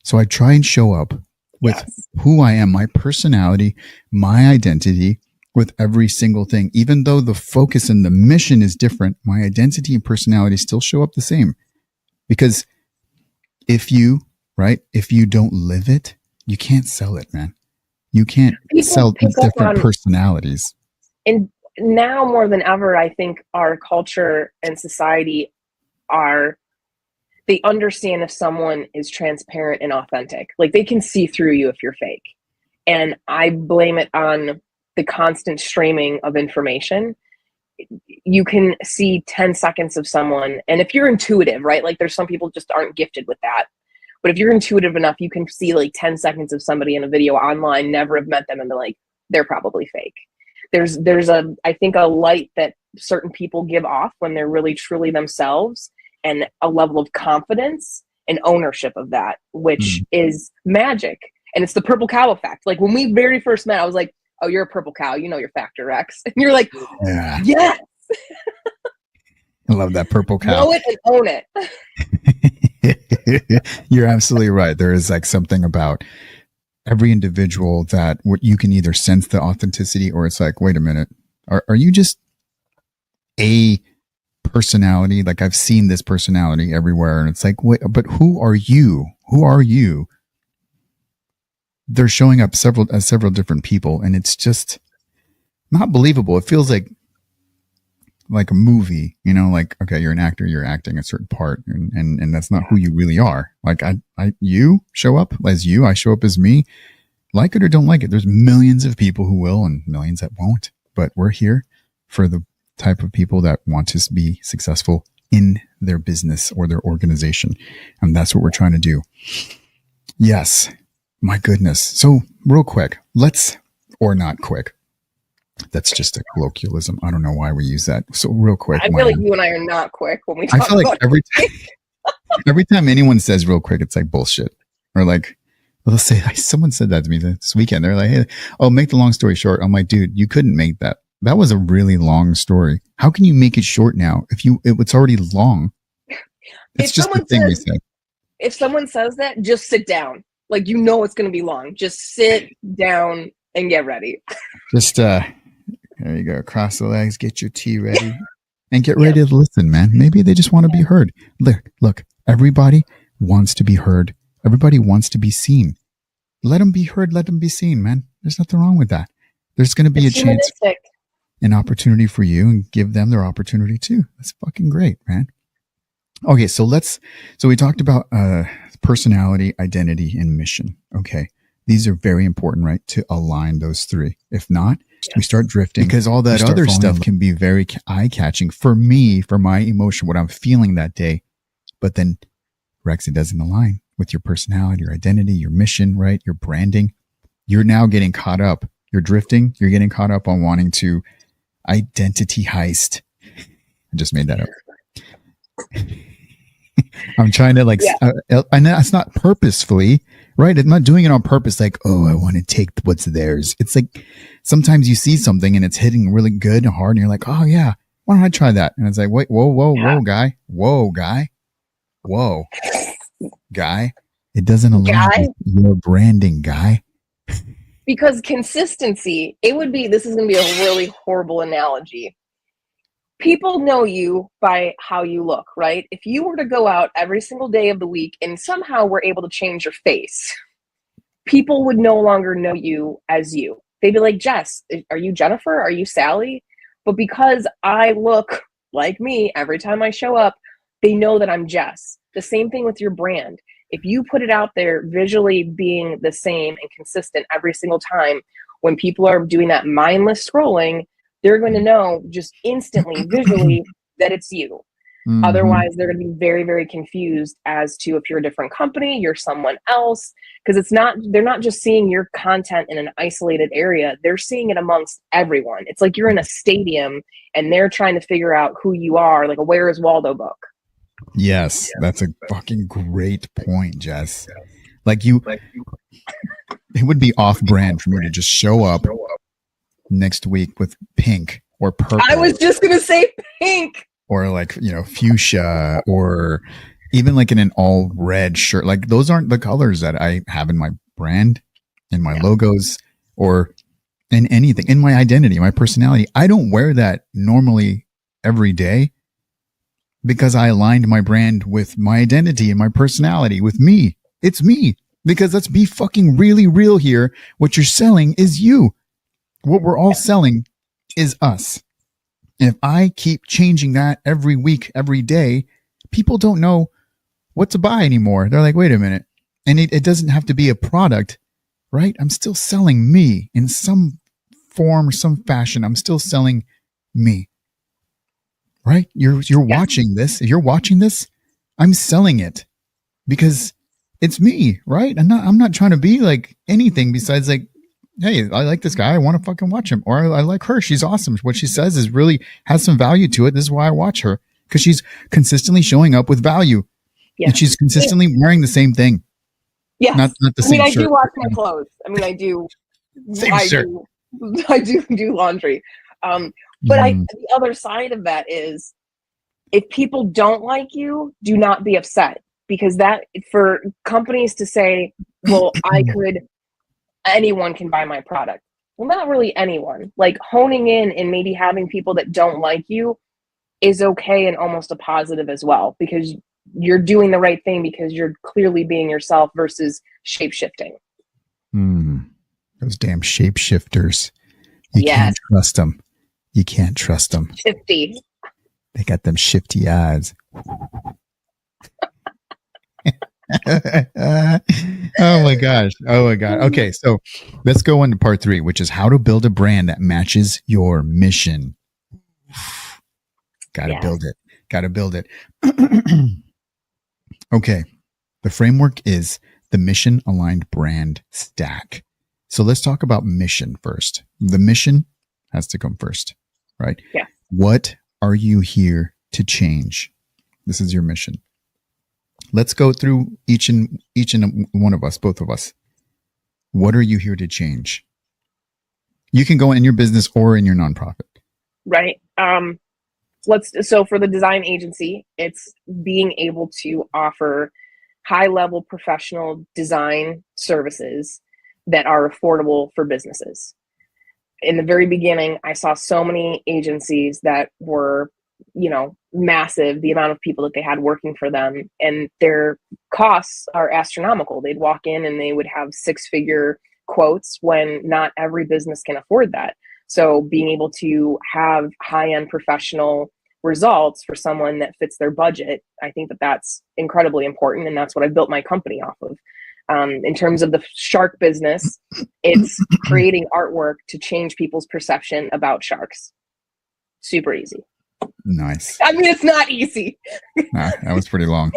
So I try and show up with who I am, my personality, my identity with every single thing. Even though the focus and the mission is different, my identity and personality still show up the same. Because if you don't live it, you can't sell it, man. You can't sell different personalities. And now more than ever, I think our culture and society they understand if someone is transparent and authentic. Like, they can see through you if you're fake. And I blame it on the constant streaming of information. You can see 10 seconds of someone. And if you're intuitive, right? Like, there's some people just aren't gifted with that. But if you're intuitive enough, you can see 10 seconds of somebody in a video online, never have met them, and be like, they're probably fake. There's I think a light that certain people give off when they're really truly themselves, and a level of confidence and ownership of that, which Mm. is magic. And it's the purple cow effect. Like when we very first met, I was like, oh, you're a purple cow. You know your factor, Rex. And you're like, Yeah. yes, I love that purple cow. know it and own it. You're absolutely right. There is like something about every individual that what you can either sense the authenticity, or it's like, wait a minute, are you just a personality? Like I've seen this personality everywhere, and it's like, wait, but who are you? Who are you? They're showing up as several different people, and it's just not believable. It feels like a movie, you know, like, okay, you're an actor, you're acting a certain part, and that's not who you really are. Like you show up as you, I show up as me, like it or don't like it. There's millions of people who will and millions that won't, but we're here for the type of people that want to be successful in their business or their organization. And that's what we're trying to do. Yes. My goodness. So real quick, or not quick. That's just a colloquialism. I don't know why we use that. So real quick. I feel like you and I are not quick when we talk. I feel like about every time anyone says real quick, it's like bullshit. Or like, let's say someone said that to me this weekend. They're like, hey, oh, make the long story short. I'm like, dude, you couldn't make that. That was a really long story. How can you make it short now it's already long? It's just the thing we say. If someone says that, just sit down. Like, you know, it's going to be long. Just sit down and get ready. Just, there you go. Cross the legs, get your tea ready, and get ready to listen, man. Maybe they just want to be heard. Look, everybody wants to be heard. Everybody wants to be seen. Let them be heard. Let them be seen, man. There's nothing wrong with that. There's going to be a chance, an opportunity for you, and give them their opportunity too. That's fucking great, man. Okay, so we talked about personality, identity, and mission. Okay. These are very important, right? To align those three. If not, we start drifting, because all that other stuff can be very eye-catching for me, for my emotion, what I'm feeling that day. But then, Rex, it doesn't align with your personality, your identity, your mission, right? Your branding. You're now getting caught up. You're drifting. You're getting caught up on wanting to identity heist. I just made that up. I'm trying to and that's not purposefully, right? I'm not doing it on purpose. Like, oh, I want to take what's theirs. It's like sometimes you see something and it's hitting really good and hard, and you're like, oh yeah, why don't I try that? And it's like, wait, whoa, guy. It doesn't align with your branding, guy. Because consistency, this is going to be a really horrible analogy. People know you by how you look, right? If you were to go out every single day of the week and somehow were able to change your face, people would no longer know you as you. They'd be like, Jess, are you Jennifer? Are you Sally? But because I look like me every time I show up, they know that I'm Jess. The same thing with your brand. If you put it out there visually being the same and consistent every single time, when people are doing that mindless scrolling, they're going to know just instantly, visually, that it's you. Mm-hmm. Otherwise, they're going to be very, very confused as to if you're a different company, you're someone else, because they're not just seeing your content in an isolated area. They're seeing it amongst everyone. It's like you're in a stadium and they're trying to figure out who you are, like a Where is Waldo book. Yes, that's a fucking great point, Jess. Like it would be off-brand for me to just show up next week with pink or purple. I was just going to say pink. Or like, fuchsia, or even like in an all red shirt. Like those aren't the colors that I have in my brand, in my logos, or in anything, in my identity, my personality. I don't wear that normally every day because I aligned my brand with my identity and my personality, with me. It's me, because let's be fucking really real here. What you're selling is you. What we're all selling is us. And if I keep changing that every week, every day, people don't know what to buy anymore. They're like, wait a minute. And it doesn't have to be a product, right? I'm still selling me in some form or some fashion. I'm still selling me, right? You're watching this. If you're watching this, I'm selling it because it's me, right? I'm not trying to be like anything besides like, hey, I like this guy. I want to fucking watch him. Or I like her. She's awesome. What she says is really has some value to it. This is why I watch her, because she's consistently showing up with value. Yeah. And she's consistently wearing the same thing. Yes. Not the I same mean, I shirt. do wash my clothes. I mean, I do. Same I shirt. do laundry. But the other side of that is, if people don't like you, do not be upset, because that, for companies to say, well, anyone can buy my product. Well, not really anyone. Like, honing in and maybe having people that don't like you is okay and almost a positive as well, because you're doing the right thing, because you're clearly being yourself versus shape-shifting. Those damn shapeshifters. You can't trust them. You can't trust them. Shifty. They got them shifty eyes. Oh my gosh. Okay, so let's go on to part 3, which is how to build a brand that matches your mission. Gotta build it. Okay. The framework is the mission aligned brand stack. So let's talk about mission first. The mission has to come first, right? Yeah. What are you here to change? This is your mission. Let's go through each and one of us, both of us. What are you here to change? You can go in your business or in your nonprofit. Right. So for the design agency, it's being able to offer high level professional design services that are affordable for businesses. In the very beginning, I saw so many agencies that were, massive, the amount of people that they had working for them, and their costs are astronomical. They'd walk in and they would have 6-figure quotes when not every business can afford that. So being able to have high-end professional results for someone that fits their budget, I think that that's incredibly important, and that's what I built my company off of. In terms of the shark business, it's creating artwork to change people's perception about sharks. Super easy. Nice. I mean, it's not easy. Nah, that was pretty long.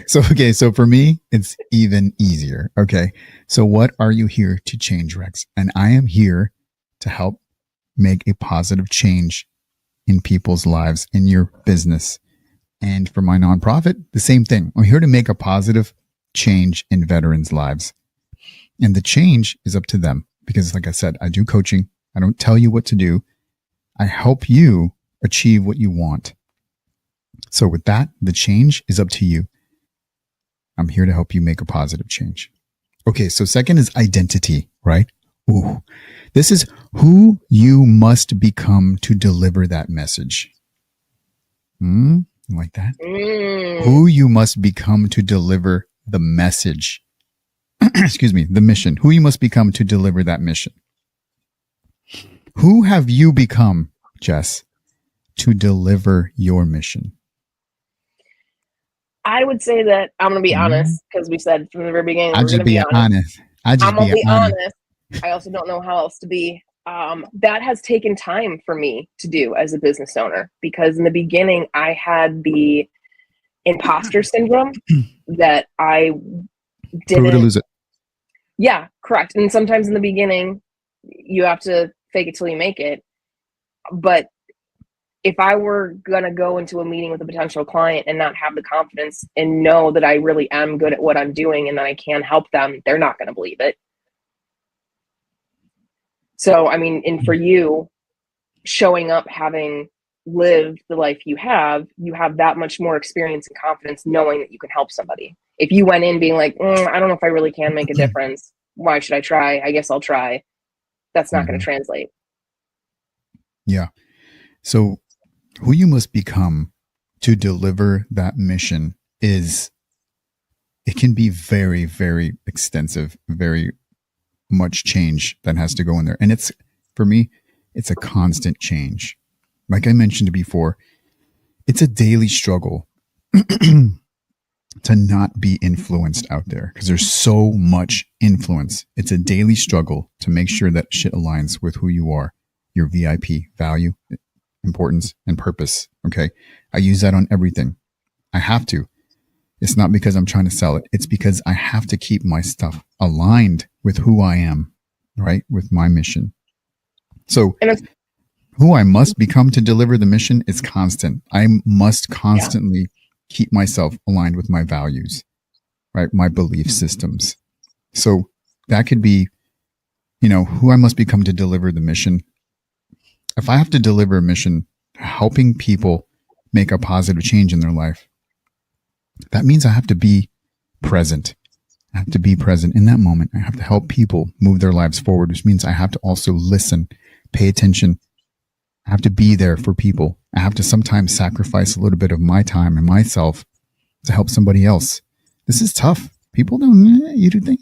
So for me, it's even easier. Okay. So what are you here to change, Rex? And I am here to help make a positive change in people's lives, in your business. And for my nonprofit, the same thing. I'm here to make a positive change in veterans' lives. And the change is up to them, because like I said, I do coaching. I don't tell you what to do. I help you achieve what you want. So with that, the change is up to you. I'm here to help you make a positive change. Okay, so second is identity, right? Ooh, this is who you must become to deliver that message. Like that? Who you must become to deliver the message. Excuse me, the mission. Who you must become to deliver that mission. Who have you become, Jess, to deliver your mission? I would say that I'm going to be honest, because we said from the very beginning, I'm going to be honest. I'm going to be honest. I also don't know how else to be. That has taken time for me to do as a business owner, because in the beginning I had the imposter syndrome that I didn't. Prove it or lose it. Yeah, correct. And sometimes in the beginning you have to fake it till you make it. But if I were going to go into a meeting with a potential client and not have the confidence and know that I really am good at what I'm doing and that I can help them, they're not going to believe it. So, I mean, and for you, showing up, having lived the life you have that much more experience and confidence knowing that you can help somebody. If you went in being like, I don't know if I really can make a difference. Why should I try? I guess I'll try. That's not going to translate. Yeah. So who you must become to deliver that mission it can be very, very extensive, very much change that has to go in there. And for me, it's a constant change. Like I mentioned before, it's a daily struggle to not be influenced out there, because there's so much influence. It's a daily struggle to make sure that shit aligns with who you are, your VIP, value, importance, and purpose. Okay. I use that on everything. I have to. It's not because I'm trying to sell it. It's because I have to keep my stuff aligned with who I am, right? With my mission. So who I must become to deliver the mission is constant. I must constantly keep myself aligned with my values, right? My belief systems. So that could be, who I must become to deliver the mission. If I have to deliver a mission, helping people make a positive change in their life, that means I have to be present. I have to be present in that moment. I have to help people move their lives forward, which means I have to also listen, pay attention. I have to be there for people. I have to sometimes sacrifice a little bit of my time and myself to help somebody else. This is tough. People don't, you do think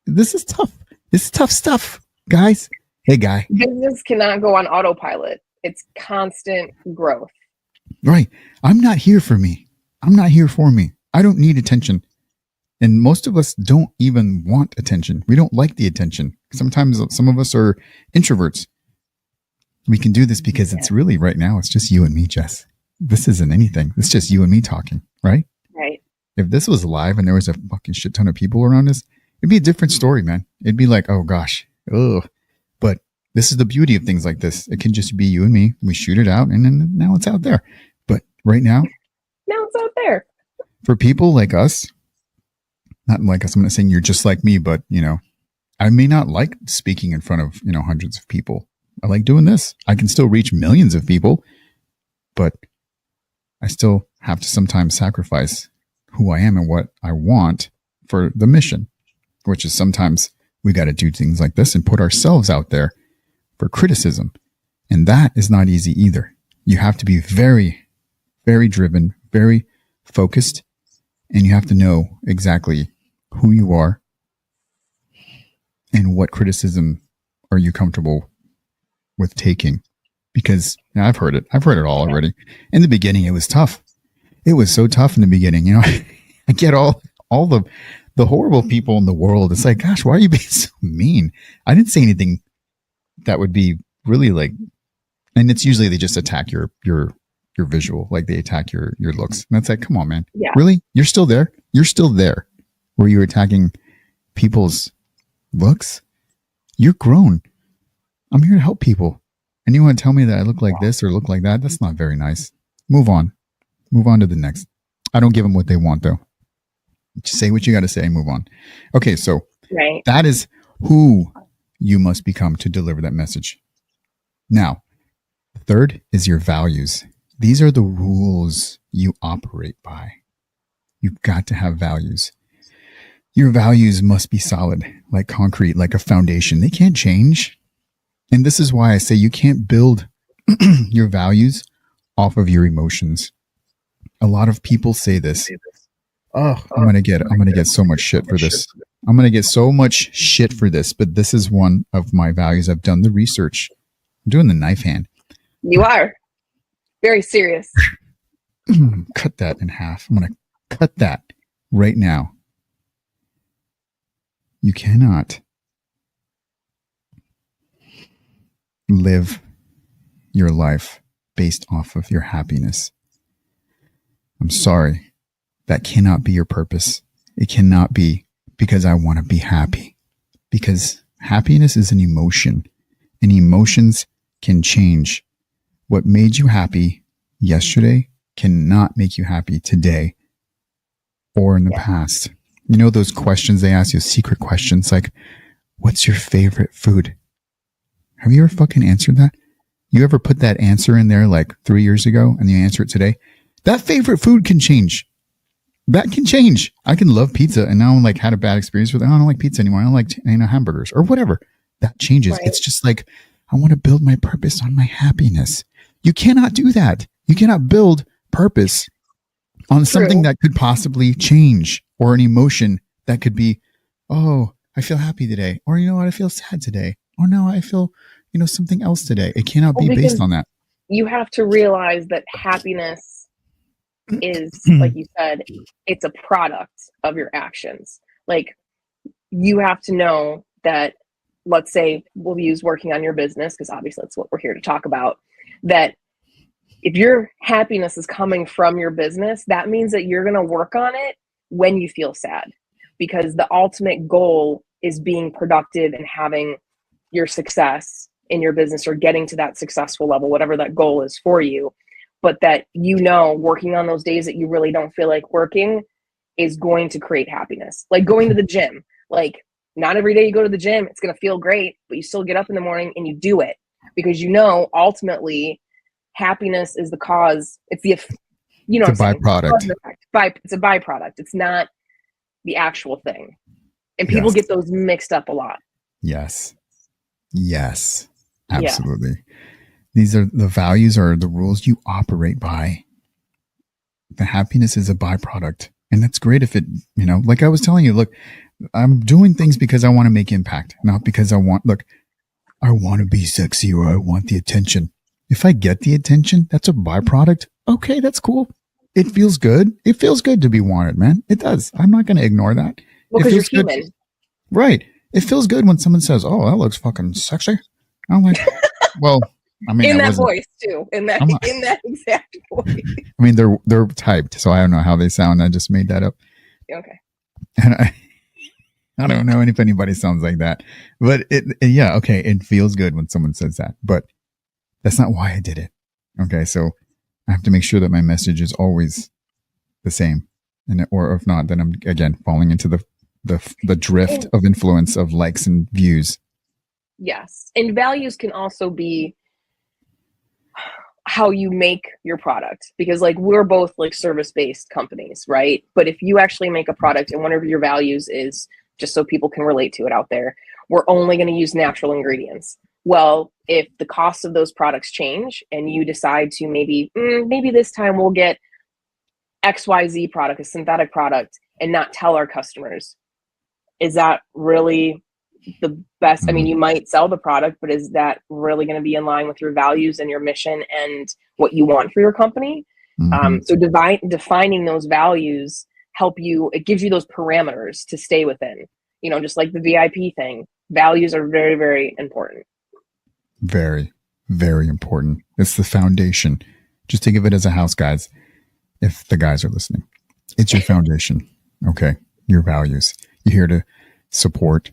this is tough. This is tough stuff, guys. Hey, guy. Business cannot go on autopilot. It's constant growth. Right. I'm not here for me. I'm not here for me. I don't need attention. And most of us don't even want attention. We don't like the attention. Sometimes some of us are introverts. We can do this because it's really right now, it's just you and me, Jess. This isn't anything. It's just you and me talking, right? Right. If this was live and there was a fucking shit ton of people around us, it'd be a different story, man. It'd be like, oh gosh, ugh. But this is the beauty of things like this. It can just be you and me. We shoot it out and then now it's out there. But right now it's out there. For people like us, not like us, I'm not saying you're just like me, but I may not like speaking in front of, hundreds of people. I like doing this. I can still reach millions of people, but I still have to sometimes sacrifice who I am and what I want for the mission, which is sometimes we got to do things like this and put ourselves out there for criticism. And that is not easy either. You have to be very, very driven, very focused, and you have to know exactly who you are and what criticism are you comfortable with taking, because I've heard it all already. In the beginning, it was tough. It was so tough in the beginning. I get all the horrible people in the world. It's like, gosh, why are you being so mean? I didn't say anything that would be really like, and it's usually they just attack your visual, like they attack your looks. And that's like, come on, man. Yeah. Really? You're still there? You're still there where you're attacking people's looks? You're grown. I'm here to help people. And you want to tell me that I look like this or look like that? That's not very nice. Move on. Move on to the next. I don't give them what they want, though. Just say what you got to say and move on. Okay, so that is who you must become to deliver that message. Now, third is your values. These are the rules you operate by. You've got to have values. Your values must be solid, like concrete, like a foundation. They can't change. And this is why I say you can't build your values off of your emotions. A lot of people say this. Oh, I'm gonna get so much shit for this. I'm gonna get so much shit for this, but this is one of my values. I've done the research. I'm doing the knife hand. You are very serious. Cut that in half. I'm gonna cut that right now. You cannot live your life based off of your happiness. I'm sorry. That cannot be your purpose. It cannot be because I want to be happy. Because happiness is an emotion, and emotions can change. What made you happy yesterday cannot make you happy today or in the past. You know those questions they ask you, secret questions like, what's your favorite food? Have you ever fucking answered that? You ever put that answer in there like 3 years ago and you answer it today? That favorite food can change. That can change. I can love pizza and now I'm like had a bad experience with it. I don't like pizza anymore. I don't like hamburgers or whatever. That changes. Right. It's just like, I want to build my purpose on my happiness. You cannot do that. You cannot build purpose on something that could possibly change, or an emotion that could be, oh, I feel happy today. Or, you know what? I feel sad today. Or no, I feel, something else today. It cannot be based on that. You have to realize that happiness is, like you said, it's a product of your actions. Like, you have to know that, let's say we'll use working on your business, because obviously that's what we're here to talk about, that if your happiness is coming from your business, that means that you're going to work on it when you feel sad, because the ultimate goal is being productive and having your success in your business, or getting to that successful level, whatever that goal is for you. but that, you know, working on those days that you really don't feel like working is going to create happiness. Like going to the gym. Like, not every day you go to the gym, it's going to feel great, but you still get up in the morning and you do it because you know, ultimately, happiness is the cause. It's the, you know, It's a byproduct. It's a byproduct. It's not the actual thing. And people Yes. get those mixed up a lot. Yes. Yes. Absolutely. Yeah. These are the values or the rules you operate by. The happiness is a byproduct. And that's great if it, you know, like I was telling you, look, I'm doing things because I want to make impact, not because I want to be sexy or I want the attention. If I get the attention, that's a byproduct. Okay, that's cool. It feels good. It feels good to be wanted, man. It does. I'm not going to ignore that. Well, because you're human. Good. Right. It feels good when someone says, "Oh, that looks fucking sexy." I'm like, well, I mean, in that voice too. In that exact voice. I mean, they're typed, so I don't know how they sound. I just made that up. Okay. And I don't know if anybody sounds like that, but yeah, okay. It feels good when someone says that, but that's not why I did it. Okay. So I have to make sure that my message is always the same. Or if not, then I'm again falling into the drift of influence of likes and views. Yes. And values can also be how you make your product, because like we're both like service-based companies, right? But if you actually make a product and one of your values is, just so people can relate to it out there, we're only going to use natural ingredients. Well, if the cost of those products change and you decide to maybe this time we'll get XYZ product, a synthetic product, and not tell our customers, is that really the best? I mean, you might sell the product, but is that really going to be in line with your values and your mission and what you want for your company? So defining those values it gives you those parameters to stay within, you know, just like the VIP thing. Values are very, very important. Very, very important. It's the foundation. Just think of it as a house, guys. If the guys are listening, it's your foundation. Okay. Your values. You're here to support,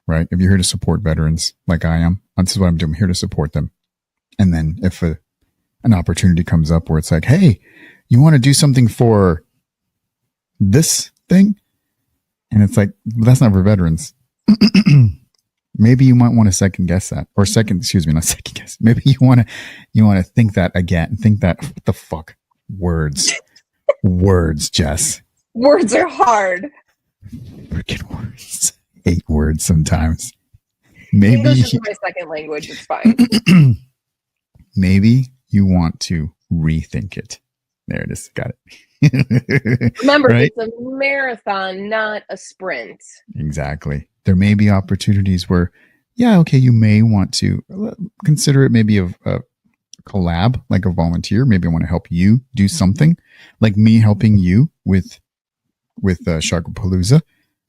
right? If you're here to support veterans like I am, this is what I'm doing. I'm here to support them. And then if an opportunity comes up where it's like, hey, you want to do something for this thing? And it's like, well, that's not for veterans. Maybe you might want to second guess that, or not second guess. Maybe you want to think that again. Think that, what the fuck? Words, Jess. Words are hard. Freaking words. 8 words sometimes. Maybe English is my second language. It's fine. Maybe you want to rethink it. There it is. Got it. Remember, right? It's a marathon, not a sprint. Exactly. There may be opportunities where, yeah, okay, you may want to consider it maybe a collab, like a volunteer. Maybe I want to help you do something, like me helping you with Sharkapalooza.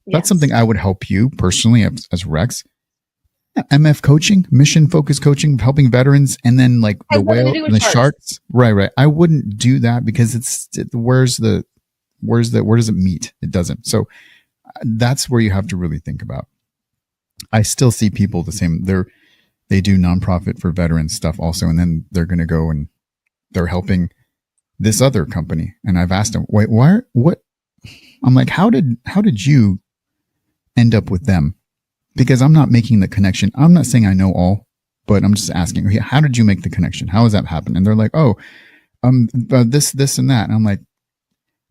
That's something I would help you personally as Rex. MF coaching, mission focused coaching, helping veterans, and then like the whale and the sharks. Right. I wouldn't do that because where does it meet? It doesn't. So that's where you have to really think about. I still see people the same. They do nonprofit for veterans stuff also, and then they're going to go and they're helping this other company. And I've asked them, wait, what? I'm like, how did you end up with them? Because I'm not making the connection. I'm not saying I know all, but I'm just asking, how did you make the connection? How does that happen? And they're like, this and that. And I'm like,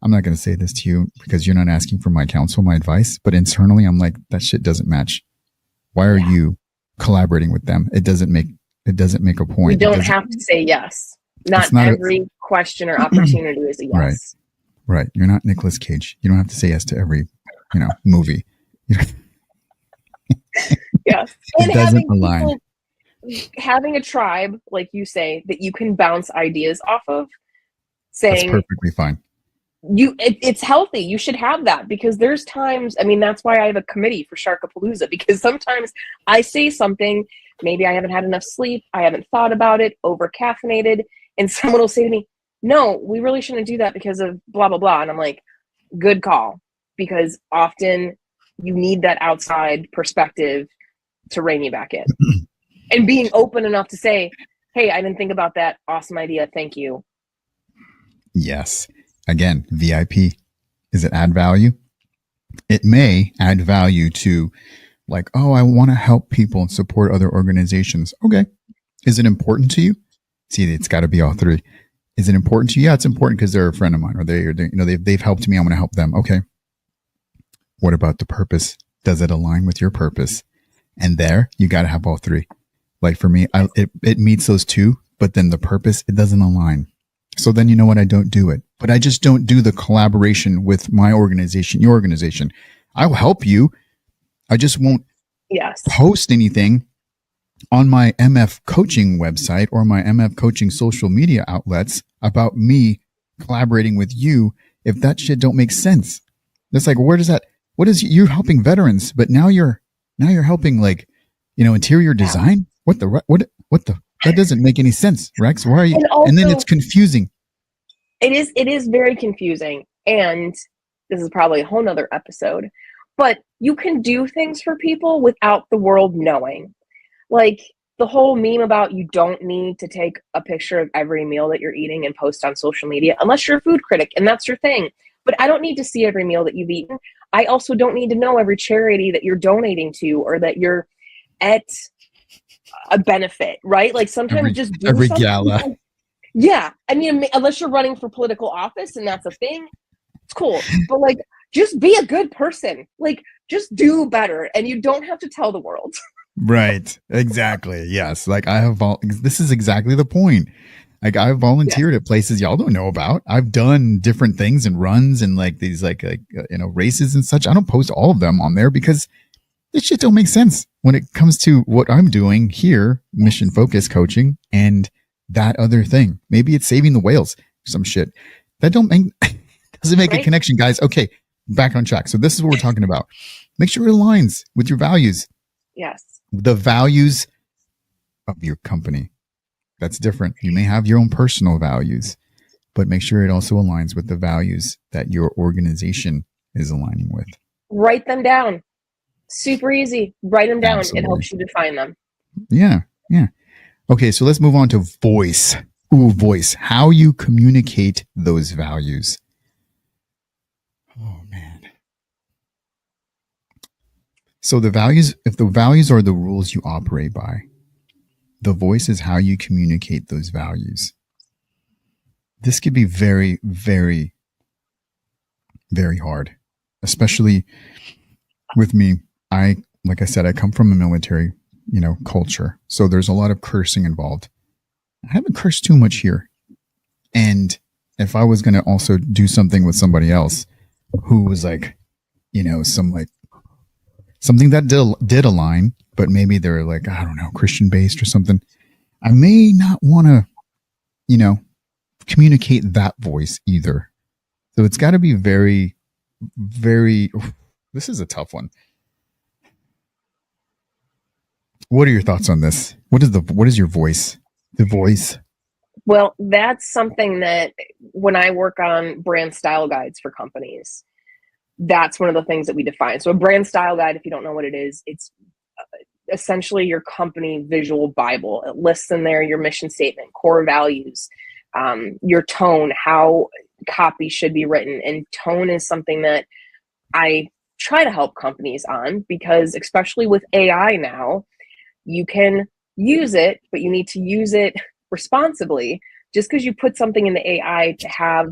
I'm not going to say this to you because you're not asking for my counsel, my advice. But internally, I'm like, that shit doesn't match. Why are you collaborating with them? It doesn't make a point. You don't have to say yes. Not every question or opportunity is a yes. Right. You're not Nicolas Cage. You don't have to say yes to every, movie. Yes. It doesn't align. Having a tribe, like you say, that you can bounce ideas off of, saying that's perfectly fine. It's healthy. You should have that, because there's times, I mean, that's why I have a committee for Sharkapalooza, because sometimes I say something, maybe I haven't had enough sleep, I haven't thought about it, over caffeinated, and someone will say to me, no, we really shouldn't do that because of blah, blah, blah. And I'm like, good call, because often you need that outside perspective to rein you back in. And being open enough to say, hey, I didn't think about that. Awesome idea. Thank you. Yes. Again, VIP. Is it add value? It may add value to, like, oh, I want to help people and support other organizations. Okay. Is it important to you? See, it's got to be all three. Is it important to you? Yeah, it's important because they're a friend of mine, or they've helped me. I want to help them. Okay. What about the purpose? Does it align with your purpose? And there, you got to have all three. Like for me, it meets those two, but then the purpose, it doesn't align. So then you know what? I don't do it. But I just don't do the collaboration with my organization, your organization. I will help you. I just won't post anything on my MF coaching website or my MF coaching social media outlets about me collaborating with you if that shit don't make sense. It's like, where does that, what is, you're helping veterans, but now you're helping, like, interior design. What the, that doesn't make any sense, Rex. Why are you? And then it's confusing. It is very confusing. And this is probably a whole nother episode, but you can do things for people without the world knowing. Like the whole meme about you don't need to take a picture of every meal that you're eating and post on social media unless you're a food critic and that's your thing. But I don't need to see every meal that you've eaten. I also don't need to know every charity that you're donating to or that you're at a benefit, right? Like sometimes just do every something. gala. Yeah. I mean, unless you're running for political office and that's a thing, it's cool. But like, just be a good person. Like, just do better. And you don't have to tell the world. Right. Exactly. Yes. Like this is exactly the point. Like I've volunteered at places y'all don't know about. I've done different things and runs and like these races and such. I don't post all of them on there because this shit don't make sense when it comes to what I'm doing here, mission focused coaching and that other thing. Maybe it's saving the whales, some shit that doesn't make a connection, guys. Okay. Back on track. So this is what we're talking about. Make sure it aligns with your values. Yes. The values of your company. That's different. You may have your own personal values, but make sure it also aligns with the values that your organization is aligning with. Write them down. Super easy. Write them down. Absolutely. It helps you define them. Yeah. Yeah. Okay. So let's move on to voice. Ooh, voice. How you communicate those values. Oh, man. So the values, if the values are the rules you operate by, the voice is how you communicate those values. This could be very, very, very hard, especially with me. Like I said, I come from a military, culture. So there's a lot of cursing involved. I haven't cursed too much here. And if I was going to also do something with somebody else who was like, something that did align, but maybe they're like, I don't know, Christian based or something, I may not want to, communicate that voice either. So it's got to be very, very, this is a tough one. What are your thoughts on this? What is your voice? The voice? Well, that's something that when I work on brand style guides for companies, that's one of the things that we define. So a brand style guide, if you don't know what it is, it's essentially your company visual Bible. It lists in there your mission statement, core values, your tone, how copy should be written. And tone is something that I try to help companies on because especially with AI now, you can use it, but you need to use it responsibly. Just because you put something in the AI to have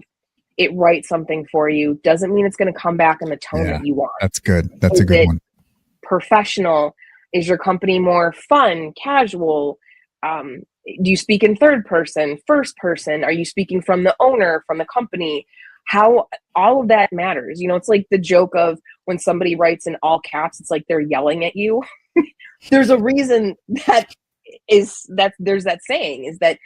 it write something for you doesn't mean it's going to come back in the tone that you want. That's good. That's a good one. Professional? Is your company more fun, casual? Do you speak in third person, first person? Are you speaking from the owner, from the company? How all of that matters. It's like the joke of when somebody writes in all caps, it's like they're yelling at you. There's a reason there's that saying is that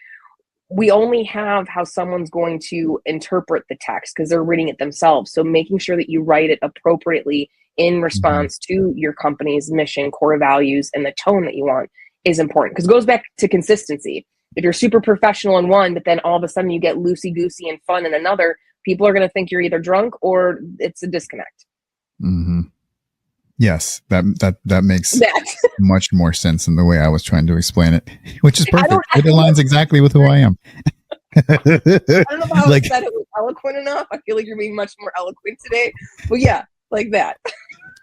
we only have how someone's going to interpret the text because they're reading it themselves. So making sure that you write it appropriately in response to your company's mission, core values, and the tone that you want is important because it goes back to consistency. If you're super professional in one, but then all of a sudden you get loosey-goosey and fun in another, people are going to think you're either drunk or it's a disconnect. Mm-hmm. Yes, that makes much more sense in the way I was trying to explain it, which is perfect. It aligns exactly with who I am. I don't know how Like, I said it was eloquent enough. I feel like you're being much more eloquent today. But yeah, like that.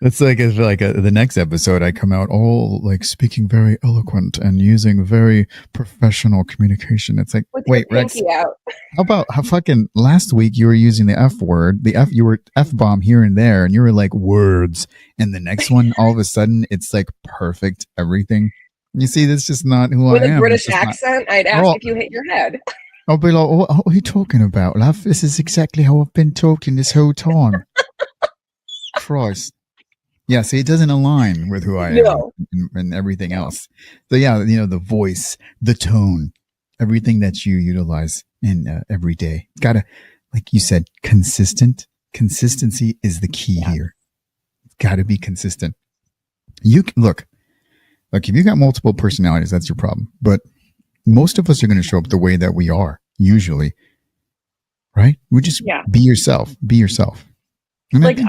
it's like if the next episode I come out all like speaking very eloquent and using very professional communication. It's like, With wait, your Rex, pinky out. how fucking last week you were using the F word, you were F bomb here and there, and you were like words, and the next one all of a sudden it's like perfect everything. You see, that's just not who With I a am. British accent, I'd ask if you hit your head. I'll be like, what are you talking about, love? This is exactly how I've been talking this whole time. Christ. Yeah, see, it doesn't align with who I am No. and everything else. So yeah, the voice, the tone, everything that you utilize in every day. Gotta, like you said, consistency is the key here. Gotta be consistent. Look, if you got multiple personalities, that's your problem. But most of us are going to show up the way that we are usually, right? We just be yourself. Be yourself. And like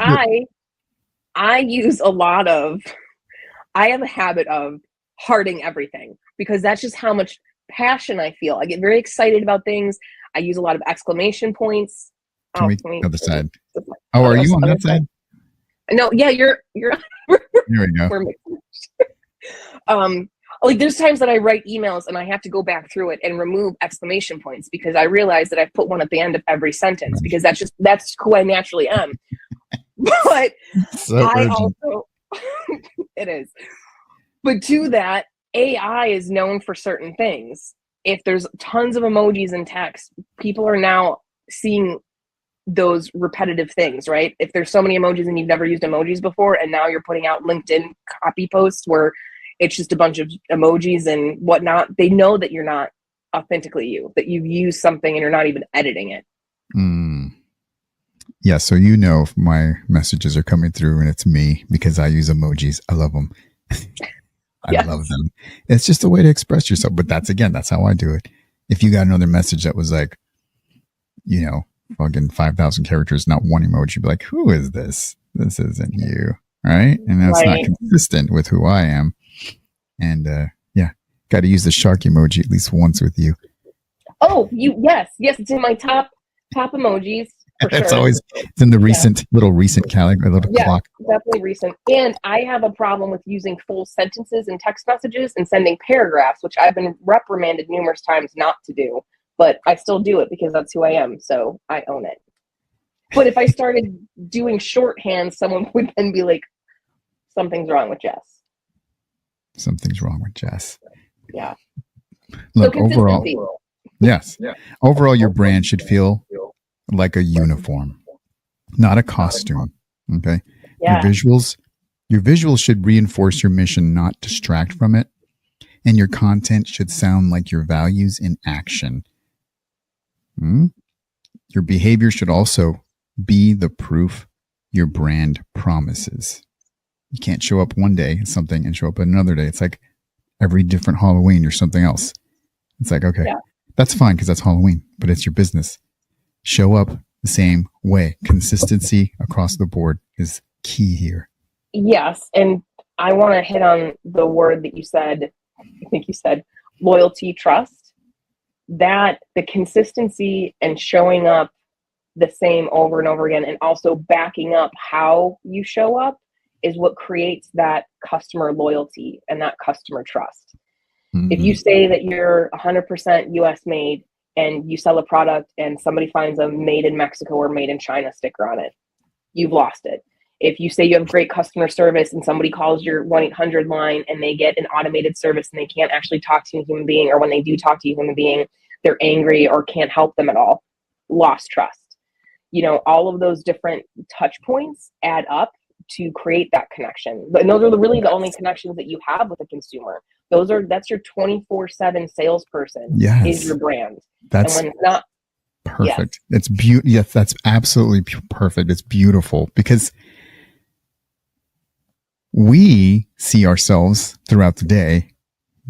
I use a lot of. I have a habit of hearting everything because that's just how much passion I feel. I get very excited about things. I use a lot of exclamation points. Can we other side? Oh, are you on that side? No, yeah, you're. Here we go. We're like there's times that I write emails and I have to go back through it and remove exclamation points because I realize that I've put one at the end of every sentence because that's who I naturally am. But so I urgent. also it is. But to that, AI is known for certain things. If there's tons of emojis in text, people are now seeing those repetitive things, right? If there's so many emojis and you've never used emojis before, and now you're putting out LinkedIn copy posts where it's just a bunch of emojis and whatnot, they know that you're not authentically you, that you've used something and you're not even editing it. Yeah, so if my messages are coming through and it's me because I use emojis. I love them. I love them. It's just a way to express yourself. But that's how I do it. If you got another message that was like, fucking 5,000 characters, not one emoji, be like, who is this? This isn't you. Right? And that's not consistent with who I am. And got to use the shark emoji at least once with you. Oh, yes, it's in my top emojis. For sure. It's in the recent calendar, little clock. Definitely recent. And I have a problem with using full sentences in text messages and sending paragraphs, which I've been reprimanded numerous times not to do, but I still do it because that's who I am. So I own it. But if I started doing shorthand, someone would then be like, something's wrong with Jess. Something's wrong with Jess. Yeah. Look, overall, yes. Yeah. Overall, your brand should feel like a uniform, not a costume. Okay. Yeah. Your visuals should reinforce your mission, not distract from it. And your content should sound like your values in action. Your behavior should also be the proof your brand promises. You can't show up one day as something and show up another day. It's like every different Halloween, you're something else. It's like, okay, that's fine because that's Halloween, but it's your business. Show up the same way. Consistency across the board is key here. Yes. And I want to hit on the word that you said, I think you said loyalty, trust. That the consistency and showing up the same over and over again and also backing up how you show up is what creates that customer loyalty and that customer trust. If you say that you're 100% US made and you sell a product and somebody finds a made in Mexico or made in China sticker on it, you've lost it. If you say you have great customer service and somebody calls your 1-800 line and they get an automated service and they can't actually talk to a human being, or when they do talk to a human being, they're angry or can't help them at all, lost trust. All of those different touch points add up to create that connection. And those are really the only connections that you have with a consumer. That's your 24/7 salesperson is your brand. That's and when it's not perfect. It's beautiful. Yes, that's absolutely perfect. It's beautiful because we see ourselves throughout the day,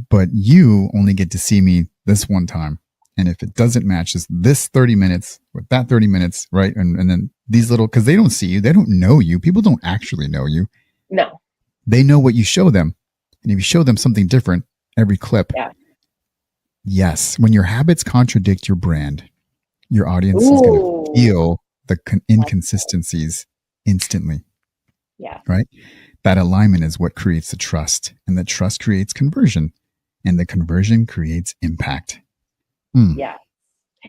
but you only get to see me this one time. And if it doesn't match this 30 minutes with that 30 minutes, right? And then these because they don't see you, they don't know you. People don't actually know you. No. They know what you show them. And if you show them something different every clip, Yes. When your habits contradict your brand, your audience is going to feel the inconsistencies instantly, Yeah. right? That alignment is what creates the trust, and the trust creates conversion, and the conversion creates impact. Yeah.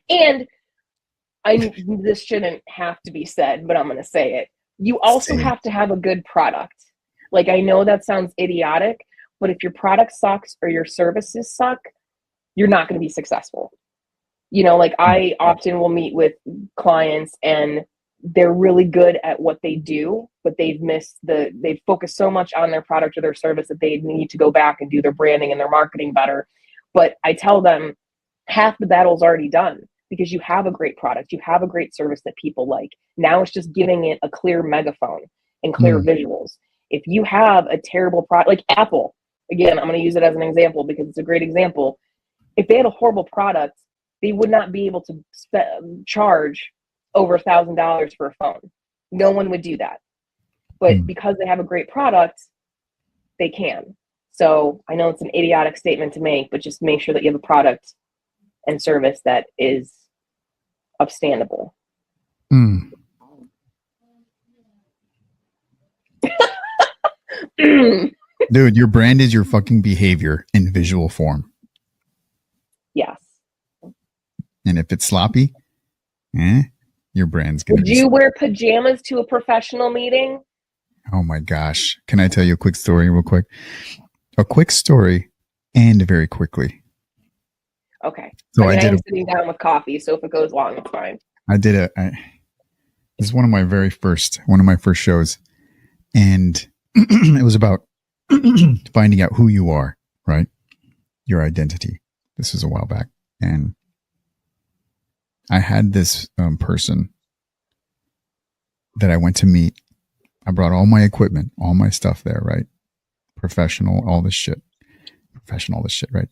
And this shouldn't have to be said, but I'm going to say it. You also have to have a good product. Like, I know that sounds idiotic, but if your product sucks or your services suck, you're not going to be successful. You know, like, I often will meet with clients and they're really good at what they do, but they've focused so much on their product or their service that they need to go back and do their branding and their marketing better. But I tell them half the battle's already done because you have a great product, you have a great service that people like. Now it's just giving it a clear megaphone and clear visuals. If you have a terrible product, like Apple, again, I'm going to use it as an example because it's a great example. If they had a horrible product, they would not be able to charge over $1,000 for a phone. No one would do that. But because they have a great product, they can. So I know it's an idiotic statement to make, but just make sure that you have a product and service that is upstandable. Dude, your brand is your fucking behavior in visual form. Yes. And if it's sloppy, your brand's going to be... Would you wear pajamas to a professional meeting? Oh my gosh. Can I tell you a quick story real quick? A quick story and very quickly. Okay. So I'm sitting down with coffee, so if it goes long, it's fine. This is one of my first shows. And it was about finding out who you are, right? Your identity. This was a while back. And I had this person that I went to meet. I brought all my equipment, all my stuff there, right? Professional, all this shit, right?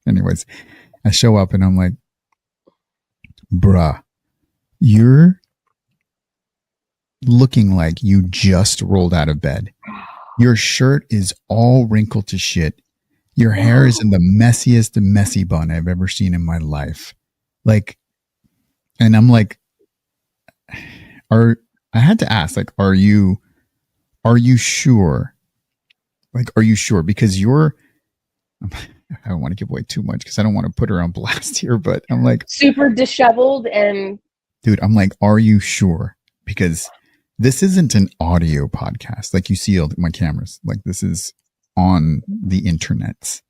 Anyways, I show up and I'm like, bruh, you're looking like you just rolled out of bed. Your shirt is all wrinkled to shit. Your hair is in the messiest messy bun I've ever seen in my life. Like, and I'm like, I had to ask, like, are you sure? Like, are you sure? Because I don't want to give away too much because I don't want to put her on blast here, but I'm like, super disheveled and... Dude, I'm like, are you sure? Because this isn't an audio podcast. Like, you see all my cameras. Like, this is on the internet.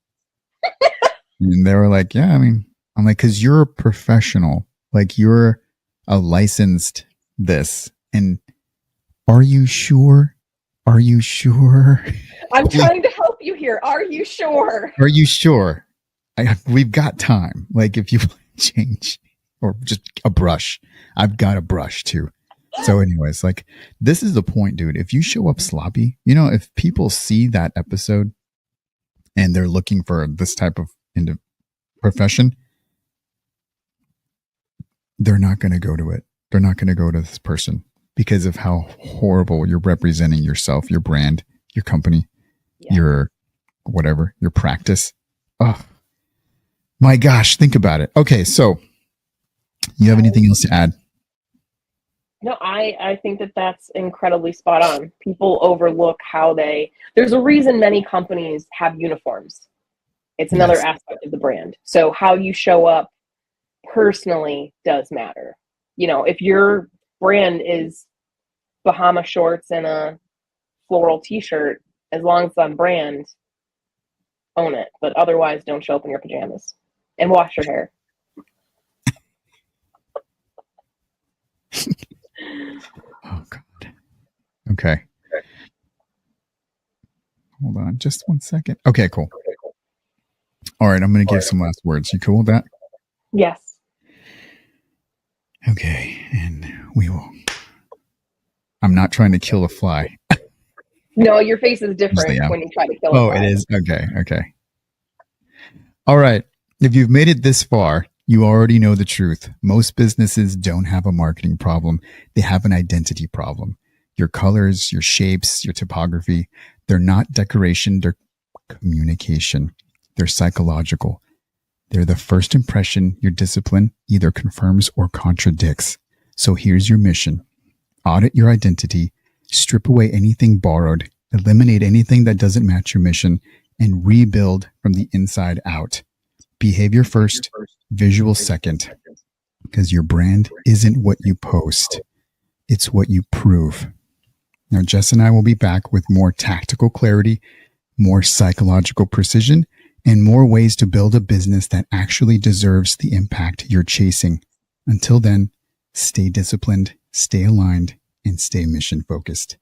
And they were like, yeah, I mean, I'm like, because you're a professional. Like, you're a licensed this. And are you sure? Are you sure? I'm trying to help you here. Are you sure? Are you sure? We've got time. Like, if you change or just a brush, I've got a brush too. So anyways, like, this is the point, dude. If you show up sloppy, you know, if people see that episode and they're looking for this type of profession, they're not going to go to it. They're not going to go to this person because of how horrible you're representing yourself, your brand, your company, your whatever, your practice. Oh my gosh. Think about it. Okay. So you have anything else to add? No, I think that that's incredibly spot on. People overlook there's a reason many companies have uniforms. It's another aspect of the brand. So how you show up personally does matter. You know, if your brand is Bahama shorts and a floral t-shirt, as long as it's on brand, own it. But otherwise, don't show up in your pajamas and wash your hair. Oh, God. Okay. Hold on just 1 second. Okay, cool. All right, I'm going to give some last words. You cool with that? Yes. Okay, and we will. I'm not trying to kill a fly. No, your face is different when you try to kill a fly. Oh, it is? Okay. All right. If you've made it this far, you already know the truth. Most businesses don't have a marketing problem. They have an identity problem. Your colors, your shapes, your typography, they're not decoration, they're communication. They're psychological. They're the first impression your discipline either confirms or contradicts. So here's your mission. Audit your identity, strip away anything borrowed, eliminate anything that doesn't match your mission, and rebuild from the inside out. Behavior first, visual second, because your brand isn't what you post. It's what you prove. Now, Jess and I will be back with more tactical clarity, more psychological precision, and more ways to build a business that actually deserves the impact you're chasing. Until then, stay disciplined, stay aligned, and stay mission focused.